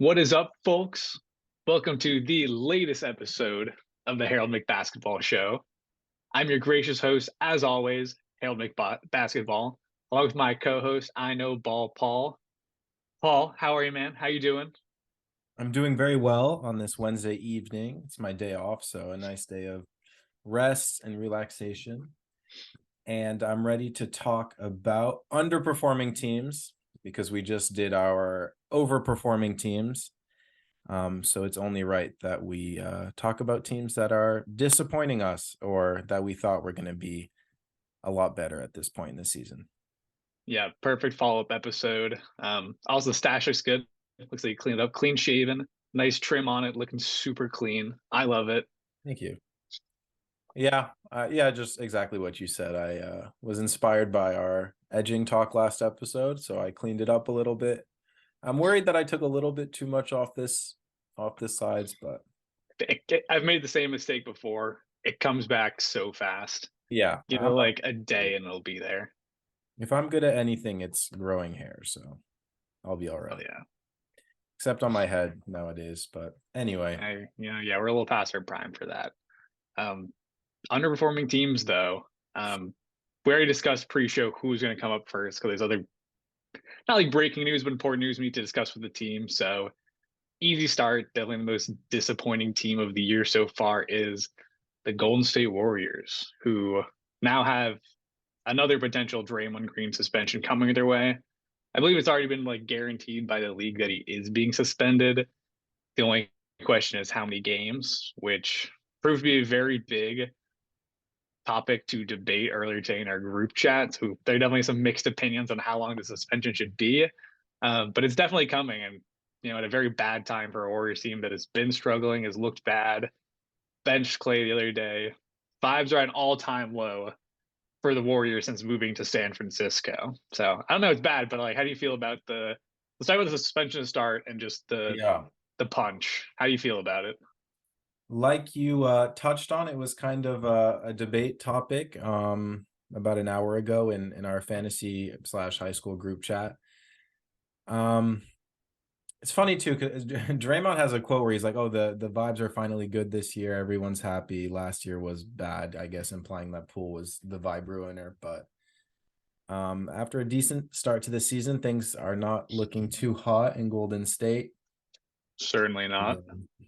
What is up, folks? Welcome to the latest episode of the Harold McBasketball Show. I'm your gracious host, as always, Harold McBasketball, along with my co-host, I Know Ball Paul. Paul, how are you, man? How you doing? I'm doing very well on this Wednesday evening. It's my day off, so a nice day of rest and relaxation. And I'm ready to talk about underperforming teams because we just did our overperforming teams. So it's only right that we talk about teams that are disappointing us or that we thought were going to be a lot better at this point in the season. Yeah, perfect follow-up episode. Also, the stash looks good. Looks like you cleaned up, clean shaven, nice trim on it, looking super clean. I love it. Thank you. Yeah, just exactly what you said. I was inspired by our edging talk last episode, so I cleaned it up a little bit. I'm worried that I took a little bit too much off this sides, but I've made the same mistake before. It comes back so fast. yeah, Give it like a day and it'll be there. if I'm good at anything, it's growing hair, so I'll be all Oh right. yeah. Except on my head nowadays, but anyway. Yeah, we're a little past our prime for that. Um, Underperforming teams, though. We already discussed pre-show who's going to come up first because there's other not like breaking news, but important news we need to discuss with the team. So easy start. Definitely the most disappointing team of the year so far is the Golden State Warriors, who now have another potential Draymond Green suspension coming their way. I believe it's already been like guaranteed by the league that he is being suspended. The only question is how many games, which proved to be a very big topic to debate earlier today in our group chat. So there are definitely some mixed opinions on how long the suspension should be, but it's definitely coming, and at a very bad time for a Warriors team that has been struggling, has looked bad. Benched Clay the other day. Vibes are at an all-time low for the Warriors since moving to San Francisco. So I don't know, it's bad, but like, how do you feel about the? Let's start with the suspension to start and just Yeah. the punch. How do you feel about it? Like you touched on, it was kind of a debate topic about an hour ago in our fantasy slash high school group chat. Um, it's funny too because Draymond has a quote where he's like, "Oh, the vibes are finally good this year. Everyone's happy. Last year was bad." I guess implying that Poole was the vibe ruiner. But after a decent start to the season, things are not looking too hot in Golden State. Certainly not. Yeah.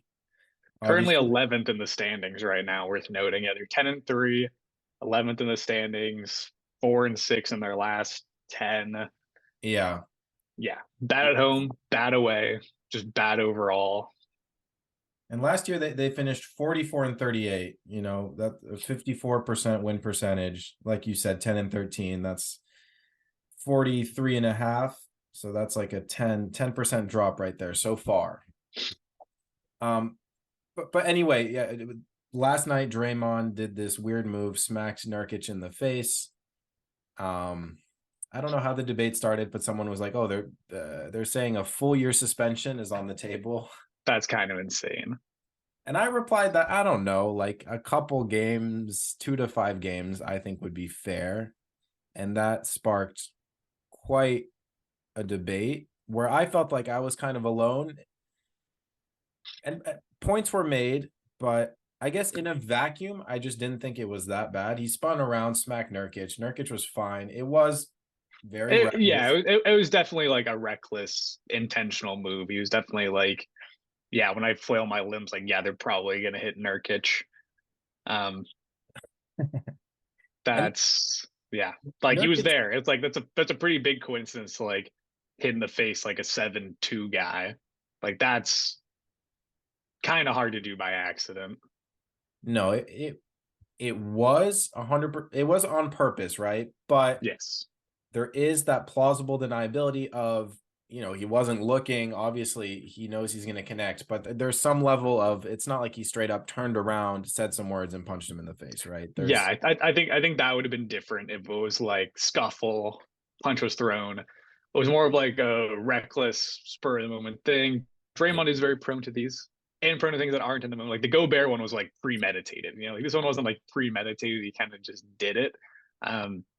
Currently Obviously, 11th in the standings right now, worth noting. Yeah, they're 10 and 3, 11th in the standings, 4 and 6 in their last 10. yeah. Yeah, bad at home, bad away, just bad overall. And last year they finished 44 and 38, that 54% win percentage. Like you said, 10 and 13. That's 43 and a half. So that's like a 10% drop right there so far. Um, but anyway, yeah, last night Draymond did this weird move, smacked Nurkic in the face. Um, I don't know how the debate started, but someone was like, "Oh, they're saying a full year suspension is on the table." That's kind of insane. And I replied that I don't know, like a couple games, 2 to 5 games, I think would be fair. And that sparked quite a debate where I felt like I was kind of alone. And points were made, but I guess in a vacuum, I just didn't think it was that bad. He spun around, smacked Nurkic. Nurkic was fine. It was very Yeah, reckless. it was definitely like a reckless, intentional move. He was definitely like, yeah, when I flail my limbs, like, yeah, they're probably gonna hit Nurkic. Um, And that's yeah, like he was Nurkic, there. It's like that's a pretty big coincidence to like hit in the face like a 7-2 guy. Like that's kind of hard to do by accident. no, it was 100%, it was on purpose, right? But Yes. there is that plausible deniability of he wasn't looking. Obviously he knows he's going to connect, but there's some level of, it's not like he straight up turned around, said some words, and punched him in the face, right? Yeah, There's I think that would have been different if it was like scuffle, punch was thrown. It was more of like a reckless spur of the moment thing. yeah, Draymond is very prone to these and prone to things that aren't in the moment. Like the Gobert one was like premeditated. Like this one wasn't like premeditated. He kind of just did it.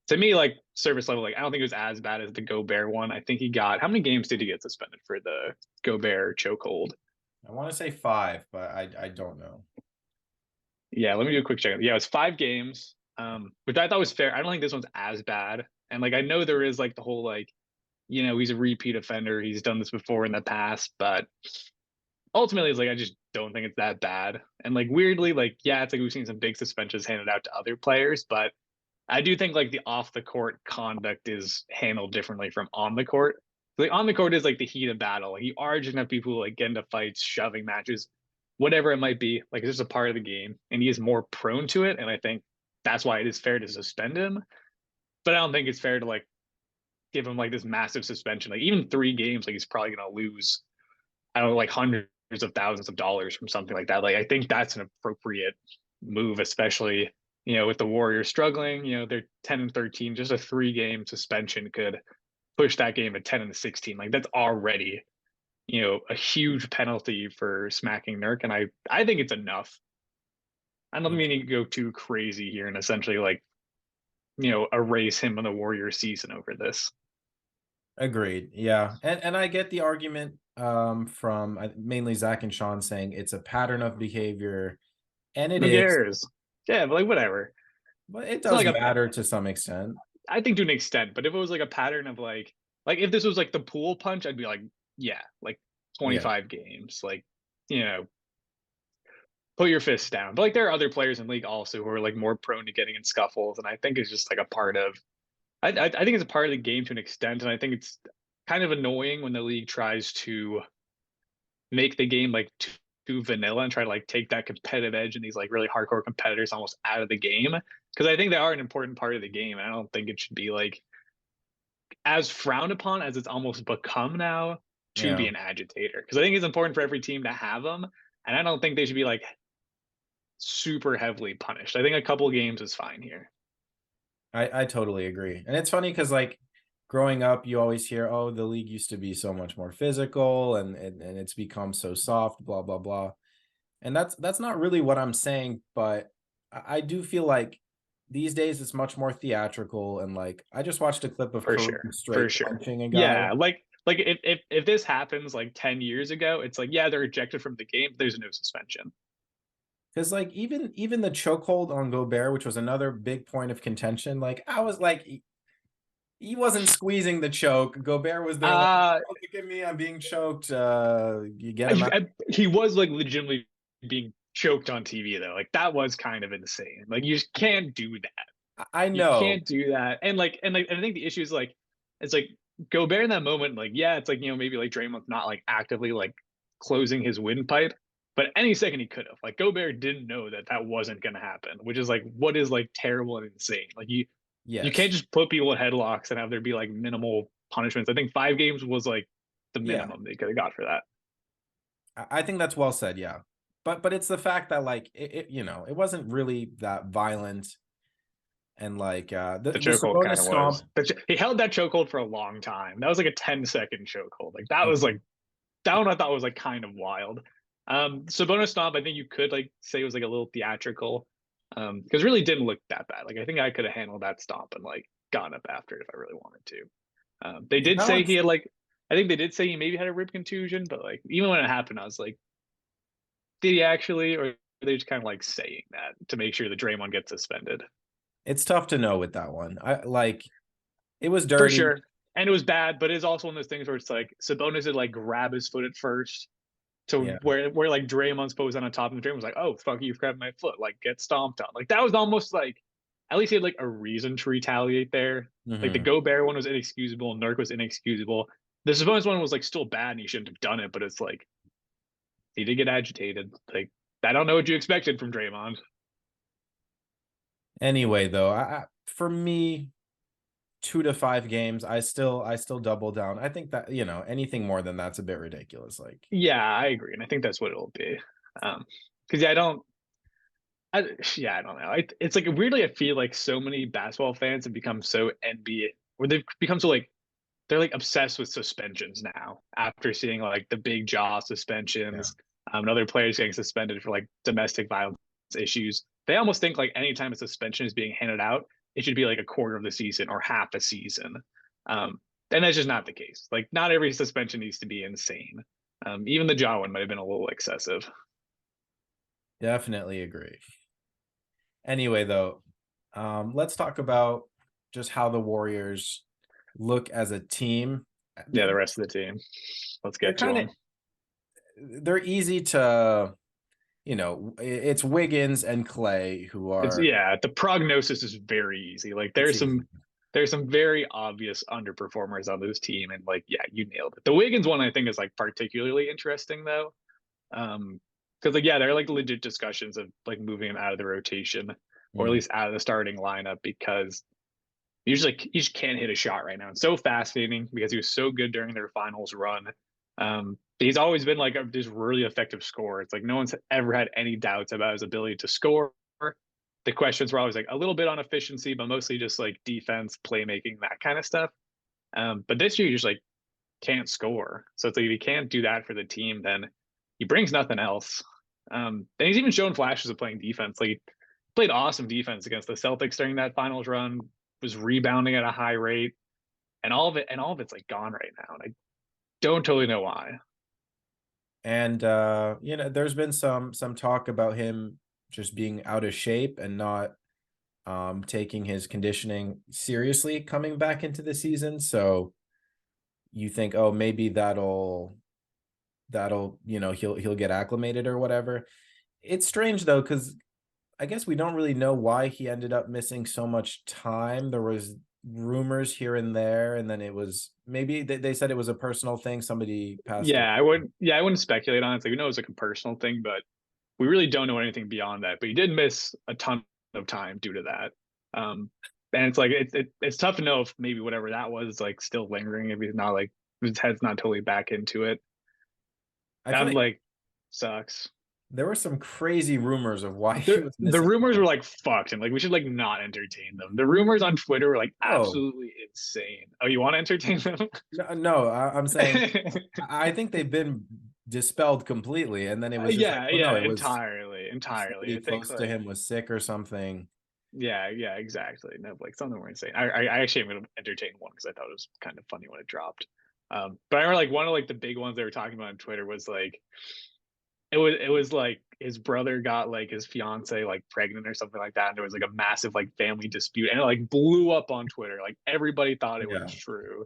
to me, like service level, like I don't think it was as bad as the Gobert one. I think he got how many games did he get suspended for the Gobert chokehold? I want to say 5, but I don't know. Yeah, let me do a quick check. Yeah, it was 5 games, which I thought was fair. I don't think this one's as bad. And like I know there is like the whole like, he's a repeat offender. He's done this before in the past, but ultimately it's like I just don't think it's that bad. And like weirdly, like yeah, it's like we've seen some big suspensions handed out to other players, but I do think like the off the court conduct is handled differently from on the court. Like on the court is like the heat of battle. Like you are just gonna have people who like get into fights, shoving matches, whatever it might be. Like it's just a part of the game, and he is more prone to it. And I think that's why it is fair to suspend him. But I don't think it's fair to like give him like this massive suspension. Like even 3 games, like he's probably gonna lose. I don't know, like hundreds of thousands of dollars from something like that. Like I think that's an appropriate move, especially with the Warriors struggling. They're 10-13. Just a 3-game suspension could push that game at 10-16. Like that's already a huge penalty for smacking Nurk, and I think it's enough. I don't mean to go too crazy here and essentially like erase him on the Warriors season over this. Agreed. Yeah. And I get the argument from mainly Zach and Sean saying it's a pattern of behavior, and it Who is, cares? Yeah, but like whatever. but it It's not does like a matter to some extent. I think to an extent, but if it was like a pattern of like if this was like the pool punch, I'd be like, yeah, like Yeah. 25 games, like you know, put your fists down. But like there are other players in the league also who are like more prone to getting in scuffles, and I think it's just like a part of. I think it's a part of the game to an extent, and I think it's kind of annoying when the league tries to make the game like too vanilla and try to like take that competitive edge and these like really hardcore competitors almost out of the game because I think they are an important part of the game, and I don't think it should be like as frowned upon as it's almost become now to be Yeah. an agitator. Because I think it's important for every team to have them, and I don't think they should be like super heavily punished. I think a couple games is fine here. I totally agree. And it's funny because like growing up, you always hear, oh, the league used to be so much more physical and it's become so soft, blah, blah, blah. And that's not really what I'm saying, but I do feel like these days it's much more theatrical. And like I just watched a clip of For Kareem sure. For straight sure. punching a guy. Yeah, like if this happens like 10 years ago, it's like yeah, they're ejected from the game, but there's no suspension. Because like even the chokehold on Gobert, which was another big point of contention, like I was like he wasn't squeezing the choke. Gobert was there like, Uh oh, look at me, I'm being choked. You get him out. he was like legitimately being choked on TV though. Like that was kind of insane. Like you just can't do that. I You know. can't do that. And I think the issue is like it's like Gobert in that moment, like yeah, it's like maybe like Draymond's not like actively like closing his windpipe, but any second he could have. Like Gobert didn't know that that wasn't going to happen, which is like what is like terrible and insane. Like you can't Yes. just put people in headlocks and have there be like minimal punishments. I think 5 games was like the Yeah. minimum they could have got for that. I think that's well said, yeah. But it's the fact that like it wasn't really that violent and like The the chokehold Sabonis kind of was. stomp. He held that chokehold for a long time. That was like a 10-second chokehold. Like that was Okay. like that one I thought was like kind of wild. Sabonis stomp, I think you could like say was like a little theatrical. Because really didn't look that bad. Like I think I could have handled that stomp and like gone up after it if I really wanted to. They It did kind of say he looks had like I think they did say he maybe had a rib contusion, but like even when it happened, I was like, did he actually, or are they just kind of like saying that to make sure that Draymond gets suspended? it's tough to know with that one. I like it was For dirty. sure. And it was bad, but it's also one of those things where it's like Sabonis did like grab his foot at first. So Yeah. where like Draymond's posed on top, and Draymond was like, "Oh fuck, you've grabbed my foot!" Like get stomped on. Like that was almost like at least he had like a reason to retaliate there. Like the Hmm. Gobert one was inexcusable, Nurk was inexcusable. The Sabonis one was like still bad, and he shouldn't have done it. But it's like he did get agitated. Like I don't know what you expected from Draymond. Anyway, though, for me, 2 to 5 games, I still double down. I think that anything more than that's a bit ridiculous. Like, Yeah, I agree, and I think that's what it'll be. Because yeah, yeah, I don't know. It's like weirdly, I feel like so many basketball fans have become so NBA, or they've become so like they're like obsessed with suspensions now after seeing like the big jaw yeah, suspensions, and other players getting suspended for like domestic violence issues. They almost think like anytime a suspension is being handed out, it should be like a quarter of the season or half a season. And that's just not the case. Like, not every suspension needs to be insane. Even the jaw one might have been a little excessive. Definitely agree. Anyway, though, let's talk about just how the Warriors look as a team. Yeah, They're, the rest of the team. Let's they're get to kind of them. they're easy to, it's Wiggins and Clay who It's are. yeah, the prognosis is very easy. Like It's easy. there's some very obvious underperformers on this team, and like yeah, you nailed it. The Wiggins one I think is like particularly interesting though. Because like yeah, there are like legit discussions of like moving him out of the rotation or at Mm. least out of the starting lineup because usually he just can't hit a shot right now. It's so fascinating because he was so good during their finals run. He's always been like this really effective scorer. It's like no one's ever had any doubts about his ability to score. The questions were always like a little bit on efficiency, but mostly just like defense, playmaking, that kind of stuff. But this year, you just like can't score. So it's like if he can't do that for the team, then he brings nothing else. And he's even shown flashes of playing defense. Like he played awesome defense against the Celtics during that finals run, was rebounding at a high rate, and all of it's like gone right now. And I don't totally know why. And there's been some talk about him just being out of shape and not taking his conditioning seriously coming back into the season. So you think, oh, maybe that'll he'll get acclimated or whatever. It's strange though, because I guess we don't really know why he ended up missing so much time. There was rumors here and there, and then it was maybe they said it was a personal thing. Somebody passed away. I wouldn't speculate on it. It's like we know it's like a personal thing, but we really don't know anything beyond that. But he did miss a ton of time due to that. And it's like it's tough to know if maybe whatever that was like still lingering, if he's not like his head's not totally back into it. I feel That like like sucks. there were some crazy rumors of why he was The missing rumors so were much. like fucked and like we should like not entertain them. The rumors on Twitter were like Oh, absolutely insane. Oh, you want to entertain them? no, I'm saying I think they've been dispelled completely, and then it was just like, well, no, Yeah, it was entirely. somebody I think close to like him was sick or something. yeah, exactly. No, like something more insane. I actually am gonna entertain one because I thought it was kind of funny when it dropped. But I remember like one of like the big ones they were talking about on Twitter was like it was like his brother got like his fiance like pregnant or something like that, and there was like a massive like family dispute, and it like blew up on Twitter. Like everybody thought it was Yeah. true,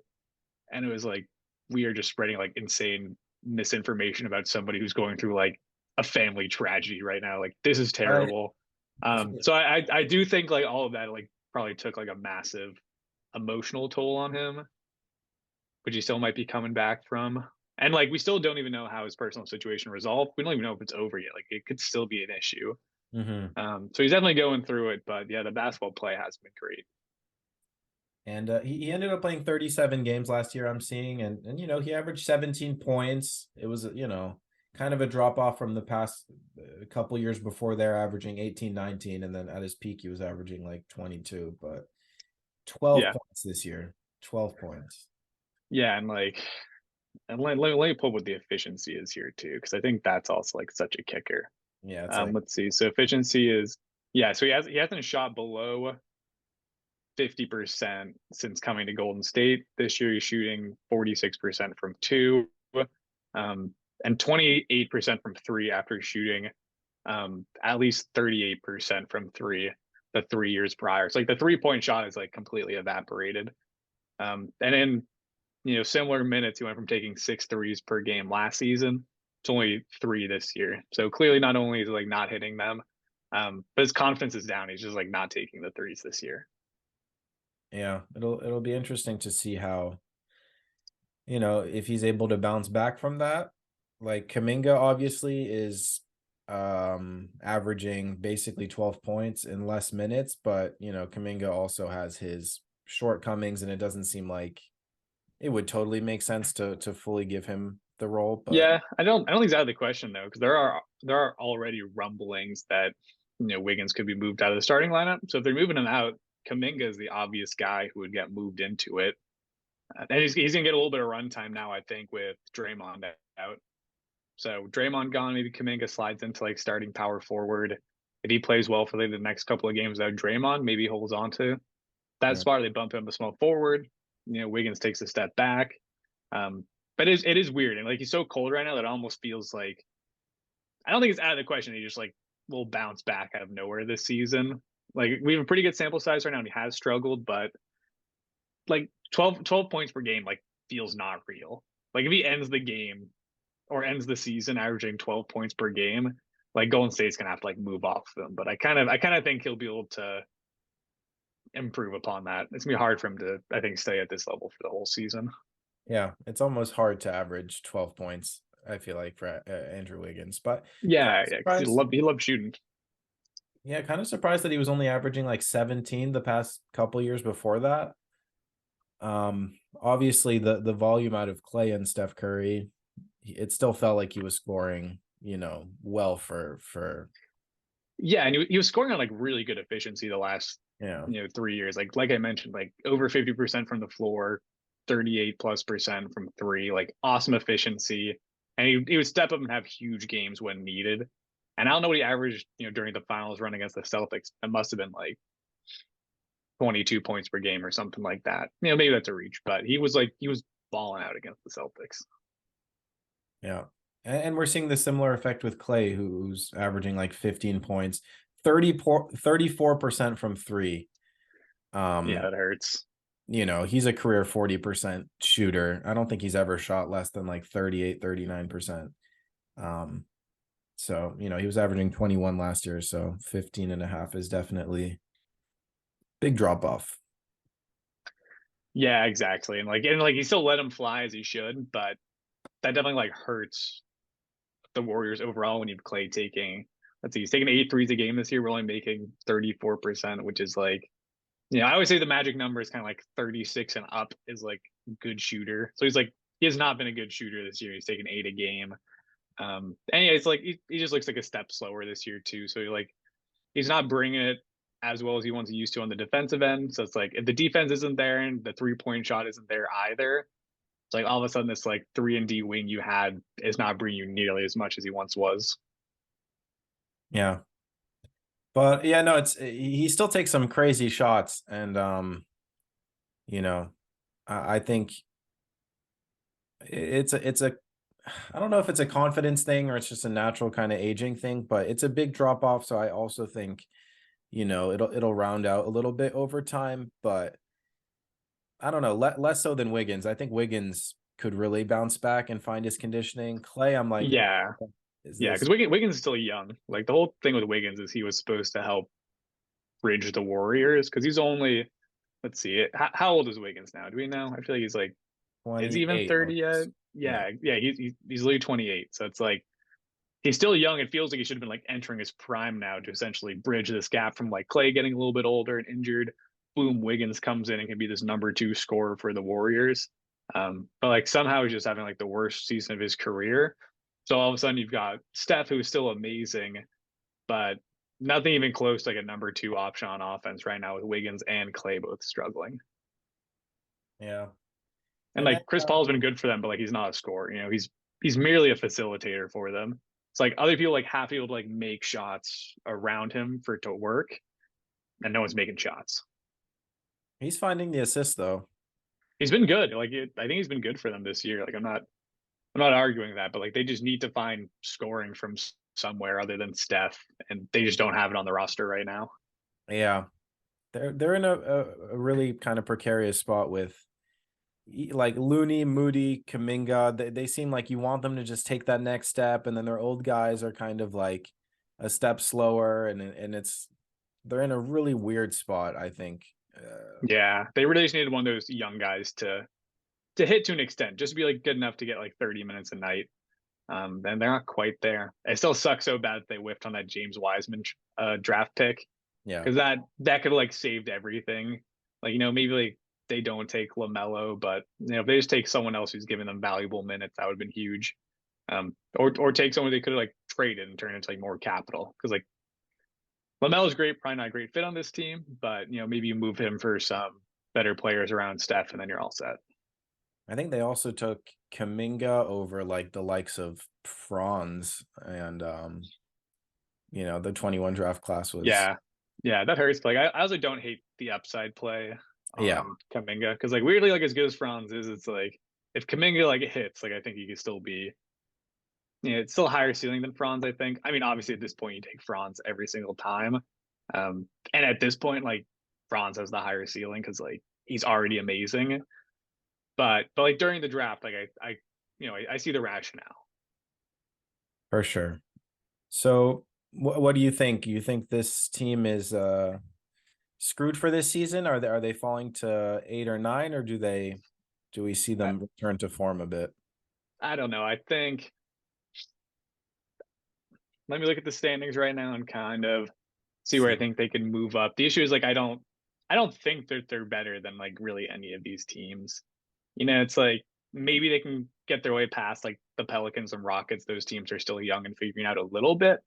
and it was like we are just spreading like insane misinformation about somebody who's going through like a family tragedy right now. Like this is I terrible. So I do think like all of that like probably took like a massive emotional toll on him, which he still might be coming back from. And like we still don't even know how his personal situation resolved. We don't even know if it's over yet. Like it could still be an issue. Mhm. So he's definitely going through it, but yeah, the basketball play has been great. And he ended up playing 37 games last year, I'm seeing, and he averaged 17 points. It was kind of a drop off from the past couple years before there, averaging 18, 19, and then at his peak he was averaging like 22, but 12 Yeah, points this year. 12 points. yeah, and like and let me pull what the efficiency is here too, because I think that's also like such a kicker. Yeah, it's like Let's see. So efficiency is yeah. So he hasn't shot below 50% since coming to Golden State. This year he's shooting 46% from two, um, and 28% from three after shooting at least 38% from three the 3 years prior. So like the 3 point shot is like completely evaporated. And in similar minutes, he went from taking six threes per game last season to only three this year. So clearly, not only is he like not hitting them, but his confidence is down. He's just like not taking the threes this year. yeah, it'll be interesting to see how, if he's able to bounce back from that. Like Kaminga obviously is averaging basically 12 points in less minutes, but Kaminga also has his shortcomings, and it doesn't seem like it would totally make sense to fully give him the role. But Yeah, I don't think it's out of the question though, because there are already rumblings that Wiggins could be moved out of the starting lineup. So if they're moving him out, Kaminga is the obvious guy who would get moved into it. And he's gonna get a little bit of run time now, I think, with Draymond out. So Draymond gone, maybe Kaminga slides into like starting power forward. If he plays well for the next couple of games without Draymond, maybe he holds on to. that Yeah. spot, they bump him a small forward. Wiggins takes a step back. But it is weird, and like he's so cold right now that it almost feels like I don't think it's out of the question. He just like will bounce back out of nowhere this season. Like we have a pretty good sample size right now, and he has struggled, but like 12 points per game like feels not real. Like if he ends the game or ends the season averaging 12 points per game, like Golden State's gonna have to like move off them. But I kind of think he'll be able to improve upon that. It's gonna be hard for him to, I think, stay at this level for the whole season. Yeah, it's almost hard to average 12 points, I feel like, for Andrew Wiggins. But kind Yeah, of yeah, because he surprised. loved he loved shooting. Yeah, kind of surprised that he was only averaging like 17 the past couple years before that. Obviously the volume out of Clay and Steph Curry, it still felt like he was scoring, well for Yeah, and he was scoring on like really good efficiency the last yeah. 3 years. Like I mentioned, like over 50% from the floor, 38+% from three, like awesome efficiency. And he would step up and have huge games when needed. And I don't know what he averaged, during the finals run against the Celtics. It must have been like 22 points per game or something like that. Maybe that's a reach, but he was balling out against the Celtics. Yeah. And we're seeing the similar effect with Clay, who's averaging like 15 points, 34% from three. Yeah, Um, that hurts. he's a career 40% shooter. I don't think he's ever shot less than like 38, 39%. Um, so, he was averaging 21 last year, so 15 and a half is definitely big drop off. Yeah, exactly. And like he still let him fly as he should, but that definitely like hurts the Warriors overall when you have Clay taking, let's see, he's taking 8 threes a game this year. We're only making 34%, which is like, I always say the magic number is kind of like 36 and up is like good shooter. So he has not been a good shooter this year. He's taken 8 a game. And yeah, it's like he just looks like a step slower this year too. So he's not bringing it as well as he once used to on the defensive end. So it's like if the defense isn't there and the 3 point shot isn't there either, it's like all of a sudden this like 3 and D wing you had is not bringing you nearly as much as he once was. Yeah. But yeah, no, he still takes some crazy shots. And you know, I think it's a I don't know if it's a confidence thing or it's just a natural kind of aging thing, but it's a big drop off. So I also think, it'll round out a little bit over time, but I don't know, less so than Wiggins. I think Wiggins could really bounce back and find his conditioning. Clay, I'm like, Yeah, is yeah, this because Wiggins is still young. Like the whole thing with Wiggins is he was supposed to help bridge the Warriors because he's only, let's see, how old is Wiggins now? Do we know? I feel like he's like, is he even 28 30 yet? almost? Yeah. Yeah, he's literally 28. So it's like he's still young. It feels like he should have been like entering his prime now to essentially bridge this gap from like Clay getting a little bit older and injured. Boom, Wiggins comes in and can be this number two scorer for the Warriors. But like somehow he's just having like the worst season of his career. So all of a sudden you've got Steph, who's still amazing, but nothing even close to like a number two option on offense right now with Wiggins and Clay both struggling. Yeah. And And then like Chris Paul's been good for them, but like he's not a scorer. He's merely a facilitator for them. It's like other people like have to be able to like make shots around him for it to work, and no one's making shots. he's finding the assist though. He's been good. I think he's been good for them this year. Like I'm not arguing that, but like they just need to find scoring from somewhere other than Steph, and they just don't have it on the roster right now. Yeah. They're in a really kind of precarious spot with like Looney, Moody, Kaminga. They seem like you want them to just take that next step, and then their old guys are kind of like a step slower, and they're in a really weird spot, I think. Yeah, they really just needed one of those young guys to hit to an extent, just to be like good enough to get like 30 minutes a night. And they're not quite there. It still sucks so bad that they whiffed on that James Wiseman draft pick Yeah. because that could have like saved everything. Like maybe like they don't take LaMelo, but if they just take someone else who's giving them valuable minutes, that would have been huge. Or take someone they could have like traded and turned into like more capital because like LaMelo's great, probably not a great fit on this team, but maybe you move him for some better players around Steph, and then you're all set. I think they also took Kaminga over like the likes of Franz, and the 21 draft class was Yeah, yeah, that hurts. But like I also don't hate the upside play. Yeah, on Kaminga because like weirdly like as good as Franz is, it's like if Kaminga like hits, like I think he could still be it's still higher ceiling than Franz, I think. I mean, obviously at this point you take Franz every single time. And at this point, like Franz has the higher ceiling because like he's already amazing. But like during the draft, like I see the rationale. for sure. So what do you think? You think this team is screwed for this season? Are they falling to 8 or 9, or do we see I, them return to form a bit? I don't know. I think let me look at the standings right now and kind of see where I See. think they can move up. The issue is like I don't think that they're better than like really any of these teams. It's like maybe they can get their way past like the Pelicans and Rockets. Those teams are still young and figuring out a little bit.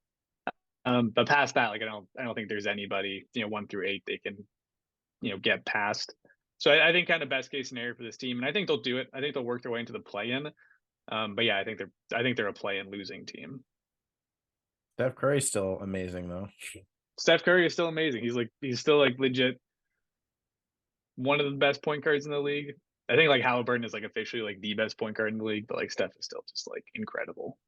But past that, like I don't think there's anybody, 1 through 8 they can, get past. So I think kind of best case scenario for this team, and I think they'll do it. I think they'll work their way into the play-in. But yeah, I think they're a play-in losing team. Steph Curry's still amazing though. Steph Curry is still amazing. He's still like legit one of the best point guards in the league. I think like Halliburton is like officially like the best point guard in the league, but like Steph is still just like incredible.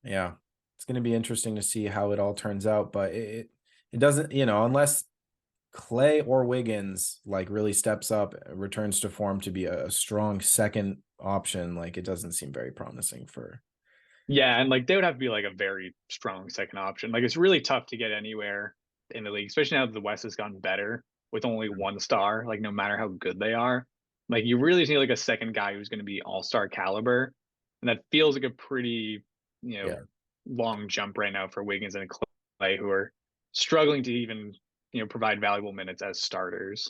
Yeah. It's going to be interesting to see how it all turns out, but it doesn't, unless Clay or Wiggins like really steps up, returns to form to be a strong second option, like it doesn't seem very promising for. Yeah, and like they would have to be like a very strong second option. Like it's really tough to get anywhere in the league, especially now that the West has gotten better with only one star. Like no matter how good they are, like you really need like a second guy who's going to be all-star caliber, and that feels like a pretty you know Yeah. long jump right now for Wiggins and Clay, who are struggling to even provide valuable minutes as starters.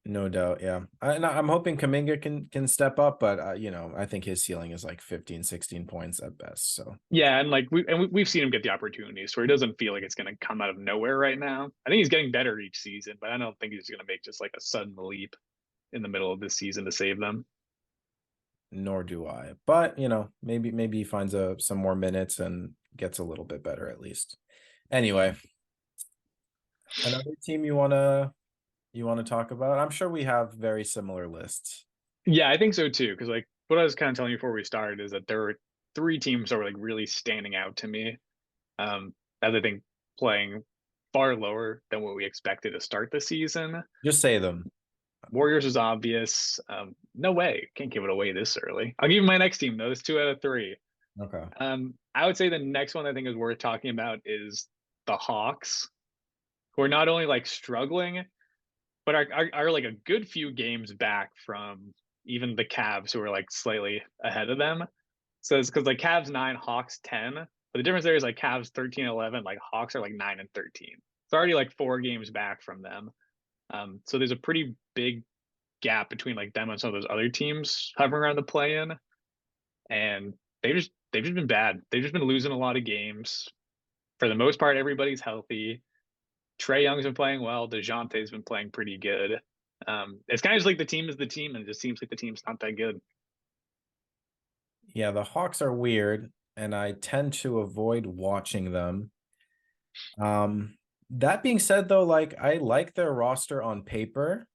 No doubt, yeah. I'm hoping Kaminga can step up, but I think his ceiling is like 15, 16 points at best. So Yeah, and like we've seen him get the opportunities, so he doesn't feel like it's going to come out of nowhere right now. I think he's getting better each season, but I don't think he's going to make just like a sudden leap in the middle of this season to save them. nor do I. But maybe he finds some more minutes and gets a little bit better at least. Anyway, another team you wanna talk about? I'm sure we have very similar lists. Yeah, I think so too. Because like what I was kind of telling you before we started is that there were 3 teams that were like really standing out to me. As I think playing far lower than what we expected to start the season. Just say them. Warriors is obvious. No way, can't give it away this early. I'll give you my next team though. It's 2 out of 3. Okay. I would say the next one I think is worth talking about is the Hawks, who are not only like struggling, but are like a good few games back from even the Cavs, who are like slightly ahead of them. So it's because like Cavs 9, Hawks 10. But the difference there is like Cavs 13-11, like Hawks are like 9-13. It's already like 4 games back from them. So there's a pretty big gap between like them and some of those other teams hovering around the play-in, and they've just been bad. They've just been losing a lot of games. For the most part, everybody's healthy. Trae Young's been playing well. DeJounte's been playing pretty good. It's kind of just like the team is the team, and it just seems like the team's not that good. Yeah, the Hawks are weird, and I tend to avoid watching them. That being said, though, like I like their roster on paper.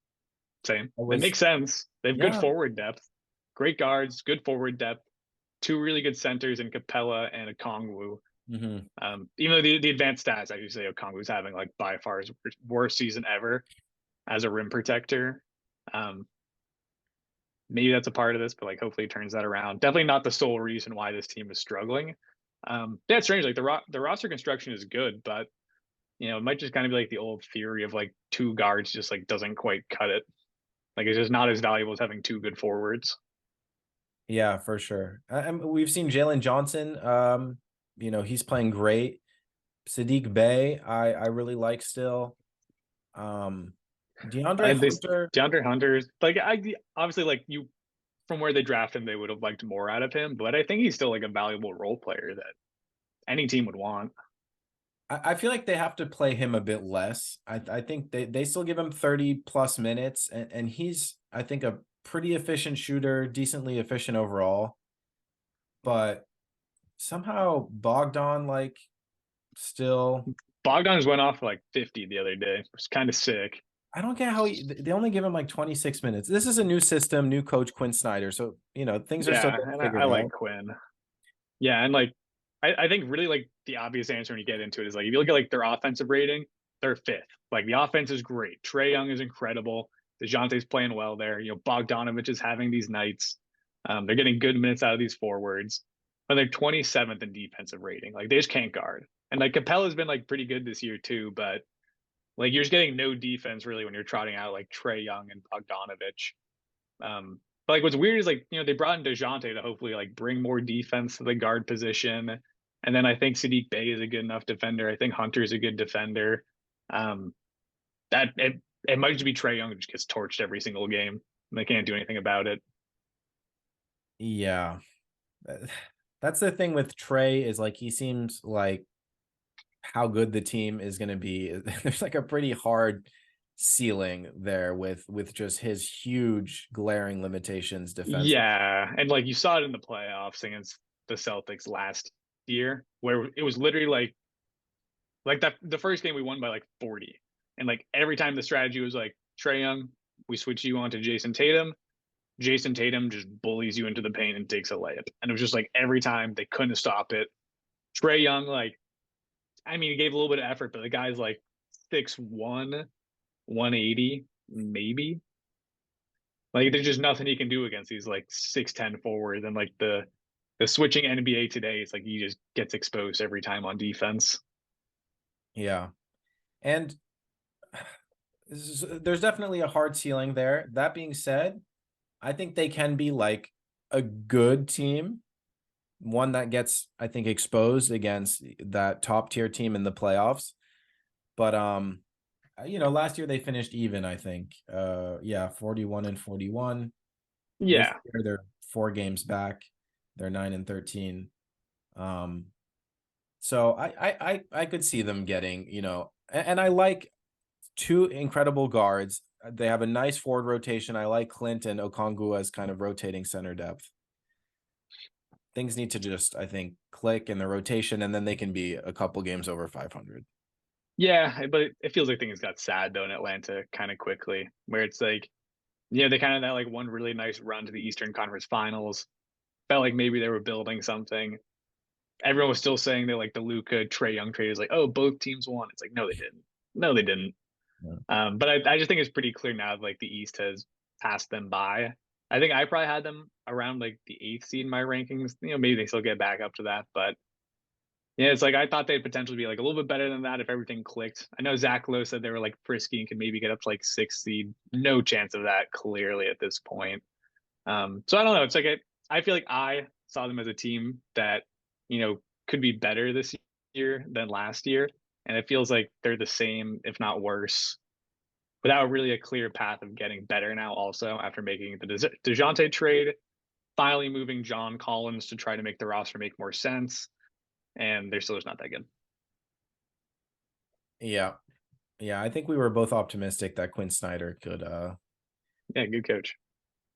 Same. I It was makes sense. They have good Yeah. forward depth, great guards, good forward depth, 2 really good centers in Capella and Okongwu. Hmm. Even though the advanced stats actually say Okongwu's having like by far his worst season ever as a rim protector. Um, Maybe that's a part of this, but like hopefully it turns that around. Definitely not the sole reason why this team is struggling. That's strange. Like the roster construction is good, but it might just kind of be like the old theory of like 2 guards just like doesn't quite cut it. Like it's just not as valuable as having 2 good forwards. Yeah, for sure. And we've seen Jalen Johnson. He's playing great. Sadiq Bey, I really like still. Um, DeAndre And this Hunter. DeAndre Hunter's like I obviously like you from where they draft him, they would have liked more out of him, but I think he's still like a valuable role player that any team would want. I feel like they have to play him a bit less. I think they still give him 30 plus minutes, and he's I think a pretty efficient shooter, decently efficient overall. But somehow Bogdan still Bogdan's went off for like 50 the other day. It was kind of sick. I don't get how they only give him like 26 minutes. This is a new system, new coach Quinn Snyder. So, things are still Yeah, getting and I figured like out. Quinn. Yeah, and like I think really like the obvious answer when you get into it is like if you look at like their offensive rating, they're fifth. Like the offense is great. Trae Young is incredible. DeJounte's playing well there. Bogdanovich is having these nights. They're getting good minutes out of these forwards. But they're 27th in defensive rating. Like they just can't guard. And like Capella's been like pretty good this year too, but like you're just getting no defense really when you're trotting out like Trae Young and Bogdanovich. But like what's weird is like they brought in DeJounte to hopefully like bring more defense to the guard position, and then I think Sadiq Bey is a good enough defender. I think Hunter is a good defender. Um, that it might just be Trae Young who just gets torched every single game, and they can't do anything about it. Yeah. That's the thing with Trey is like he seems like how good the team is going to be. There's like a pretty hard ceiling there with just his huge glaring limitations defensively. Yeah, and like you saw it in the playoffs against the Celtics last year, where it was literally like that the first game we won by like 40, and like every time the strategy was like Trae Young, we switch you on to Jason Tatum. Jason Tatum just bullies you into the paint and takes a layup. And it was just like every time they couldn't stop it. Trae Young, like, I mean, he gave a little bit of effort, but the guy's like 6'1", 180, maybe. Like, there's just nothing he can do against these like 6'10" forwards. And like the switching NBA today, it's like he just gets exposed every time on defense. Yeah. And there's definitely a hard ceiling there. That being said, I think they can be like a good team, one that gets, I think, exposed against that top tier team in the playoffs. But last year they finished even, I think. Yeah, 41-41. This Yeah. year they're 4 games back. They're 9-13. Um, so I could see them getting, and I like two incredible guards. They have a nice forward rotation. I like Clint and Okongwu as kind of rotating center depth. Things need to just, I think, click in the rotation, and then they can be a couple games over 500. Yeah, but it feels like things got sad though in Atlanta kind of quickly, where it's like, they kind of had like one really nice run to the Eastern Conference Finals. Felt like maybe they were building something. Everyone was still saying that like the Luka Trae Young trade is like, oh, both teams won. It's like, no, they didn't. No, they didn't. Yeah. But I just think it's pretty clear now that like the East has passed them by. I think I probably had them around like the eighth seed in my rankings. Maybe they still get back up to that, but yeah, it's like I thought they'd potentially be like a little bit better than that if everything clicked. I know Zach Lowe said they were like frisky and could maybe get up to like sixth seed. No chance of that clearly at this point. So I don't know. It's like I feel like I saw them as a team that could be better this year than last year, and it feels like they're the same, if not worse, without really a clear path of getting better now. Also, after making the Dejounte trade, finally moving John Collins to try to make the roster make more sense, and they're still just not that good. Yeah. Yeah, I think we were both optimistic that Quinn Snyder could Yeah, good coach.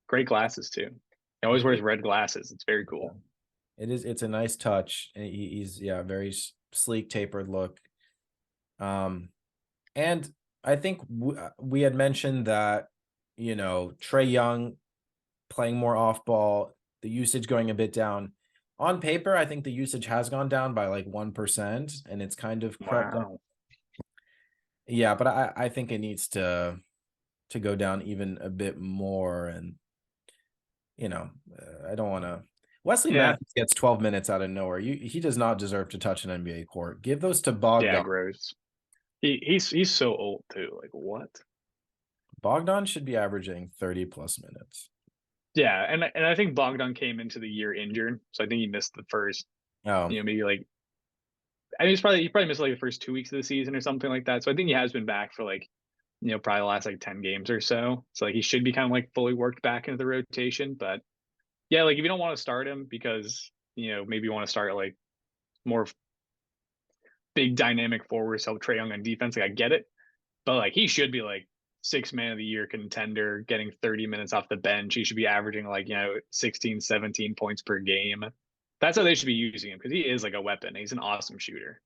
Great glasses too. He always wears red glasses. It's very yeah. cool. It's a nice touch. He's very sleek, tapered look. And I think we had mentioned that, Trae Young playing more off ball, the usage going a bit down. On paper, I think the usage has gone down by like 1%, and it's kind of crept up. Wow. Yeah, but I think it needs to go down even a bit more. And I don't want to. Wesley Yeah. Matthews gets 12 minutes out of nowhere. He does not deserve to touch an NBA court. Give those to Yeah, Bogdan. gross. He's so old too. Like what? Bogdan should be averaging 30 plus minutes. Yeah, and I think Bogdan came into the year injured, so I think he missed the first, Oh, maybe like I mean he probably missed like the first 2 weeks of the season or something like that. So I think he has been back for like probably the last like 10 games or so. So like he should be kind of like fully worked back into the rotation. But yeah, like if you don't want to start him because maybe you want to start like more big dynamic forwards help Trae Young on defense, like I get it, but like he should be like six man of the year contender, getting 30 minutes off the bench. He should be averaging like 16, 17 points per game. That's how they should be using him because he is like a weapon. He's an awesome shooter.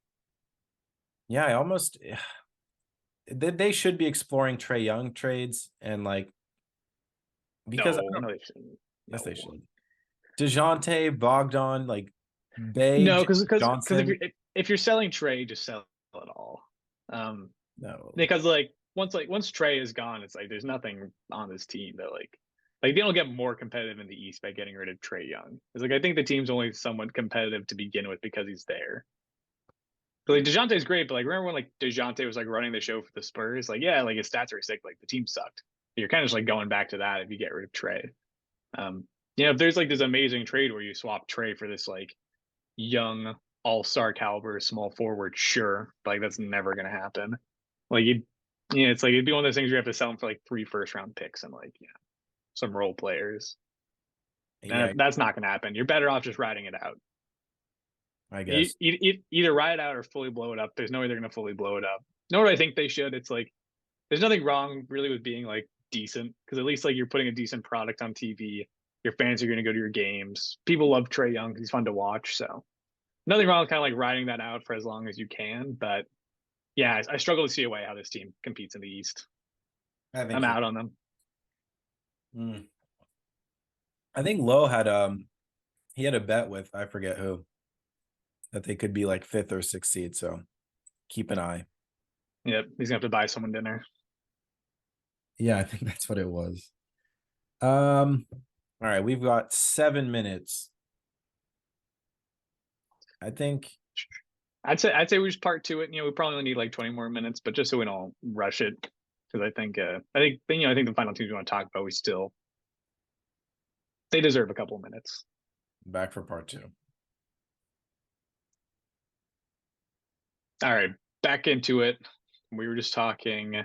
yeah. they should be exploring Trae Young trades and like because I No, don't, no, they shouldn't. yes, they No, should. DeJounte, Bogdan, like Bay, no, James because Johnson. if you're selling Trey, just sell it all. Um, No, because once Trey is gone, it's like there's nothing on this team that like they don't get more competitive in the East by getting rid of Trey Young. It's like I think the team's only somewhat competitive to begin with because he's there. But like DeJounte's great, but like remember when like DeJounte was like running the show for the Spurs? Like yeah, like his stats are sick, like the team sucked. You're kind of just like going back to that if you get rid of Trey. If there's like this amazing trade where you swap Trey for this like young all-star caliber small forward, sure, but like that's never gonna happen. Like it's like it'd be one of those things where you have to sell them for like 3 first-round picks and like some role players. yeah, And that's not gonna happen. You're better off just riding it out. I guess. Either ride it out or fully blow it up. There's no way they're gonna fully blow it up. Nor do I think they should. It's like there's nothing wrong really with being like decent because at least like you're putting a decent product on TV. Your fans are going to go to your games. People love Trey Young. He's fun to watch. So nothing wrong with kind of like riding that out for as long as you can. But yeah, I struggle to see a way how this team competes in the East. I think I'm out on them. Hmm. I think Lowe had he had a bet with I forget who that they could be like fifth or sixth seed. So keep an eye. Yep, he's gonna have to buy someone dinner. Yeah, I think that's what it was. All right, we've got 7 minutes. I think I'd say we just part to it. We probably only need like 20 more minutes, but just so we don't rush it, because I think the final teams we want to talk about, they deserve a couple of minutes. back for part two. All right, back into it. We were just talking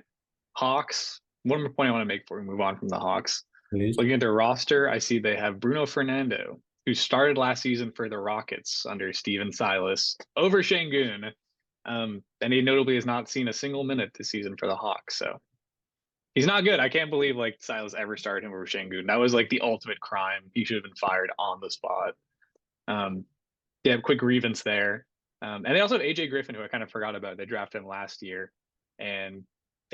Hawks. One more point I want to make before we move on from the Hawks. Please. Looking at their roster, I see they have Bruno Fernando, who started last season for the Rockets under Steven Silas over Şengün. And he notably has not seen a single minute this season for the Hawks. So he's not good. I can't believe like Silas ever started him over Şengün. That was like the ultimate crime. He should have been fired on the spot. Um, they have quick grievance there. And they also have AJ Griffin, who I kind of forgot about. They drafted him last year, and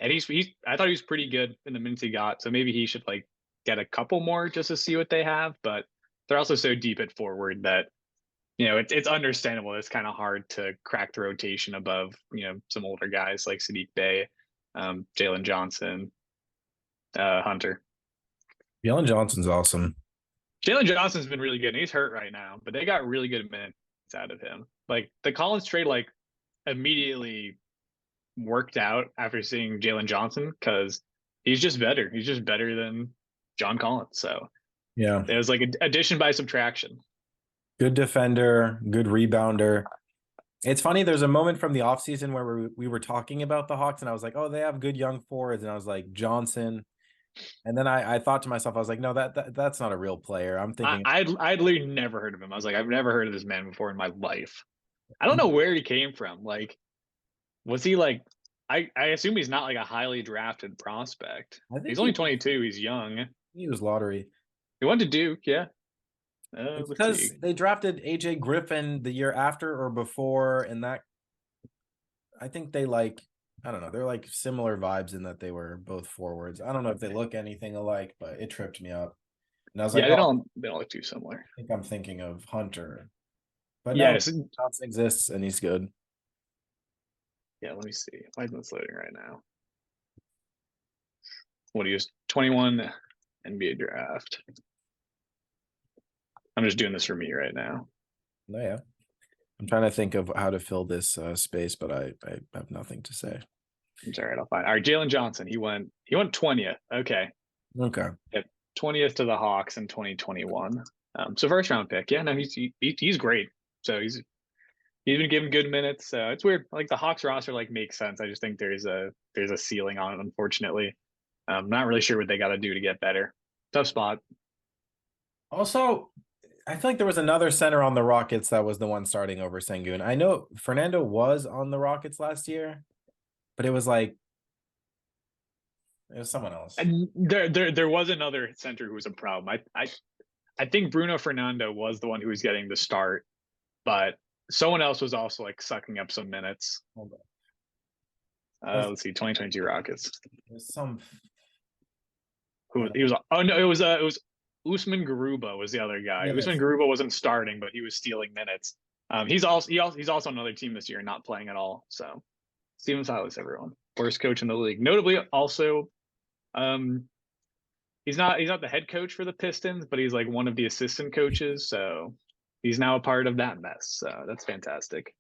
he's I thought he was pretty good in the minutes he got. So maybe he should like get a couple more just to see what they have. But they're also so deep at forward that it's understandable. It's kind of hard to crack the rotation above some older guys like Sadiq Bey, Jalen Johnson, Hunter. Jalen Johnson's awesome. Jalen Johnson's been really good. And he's hurt right now, but they got really good minutes out of him. Like the Collins trade, like immediately worked out after seeing Jalen Johnson because he's just better. He's just better than John Collins. So Yeah. it was like addition by subtraction. Good defender, good rebounder. It's funny, there's a moment from the offseason where we were talking about the Hawks, and I was like, oh, they have good young forwards. And I was like, Johnson. And then I thought to myself, I was like, no, that's not a real player. I'm thinking I'd literally never heard of him. I was like, I've never heard of this man before in my life. I don't know where he came from. Like, was he like I assume he's not like a highly drafted prospect. I think He's only 22. He's young. he was lottery. He went to Duke, yeah. It's Let's because see. they drafted AJ Griffin the year after or before, and that I think they like I don't know, they're like similar vibes in that they were both forwards. I don't know if they look anything alike, but it tripped me up. And I was like, Yeah, oh, they don't look too similar. I think I'm thinking of Hunter. But no, Yes. Johnson exists and he's good. Yeah, let me see. Why isn't this loading right now? What do you use? 21 NBA draft. I'm just doing this for me right now. No, yeah. I'm trying to think of how to fill this space, but I have nothing to say. It's all right, I'll find. All right, Jalen Johnson. He went 20th. Okay. Okay. Yep. 20th to the Hawks in 2021. So first round pick. Yeah, no, he's great. So he's been given good minutes. It's weird. Like the Hawks roster like makes sense. I just think there's a ceiling on it, unfortunately. I'm not really sure what they got to do to get better. Tough spot. Also, I feel like there was another center on the Rockets that was the one starting over Sengun. I know Fernando was on the Rockets last year, but it was like it was someone else. And there was another center who was a problem. I think Bruno Fernando was the one who was getting the start, but someone else was also like sucking up some minutes. There's, Let's see, 2022 Rockets. there's some. Who he was? Oh no, it was Usman Garuba was the other guy. Usman Yes. Garuba wasn't starting, but he was stealing minutes. He's also on another team this year, not playing at all. So Steven Silas, everyone, worst coach in the league. Notably, also, um, he's not the head coach for the Pistons, but he's like one of the assistant coaches. So he's now a part of that mess. So that's fantastic.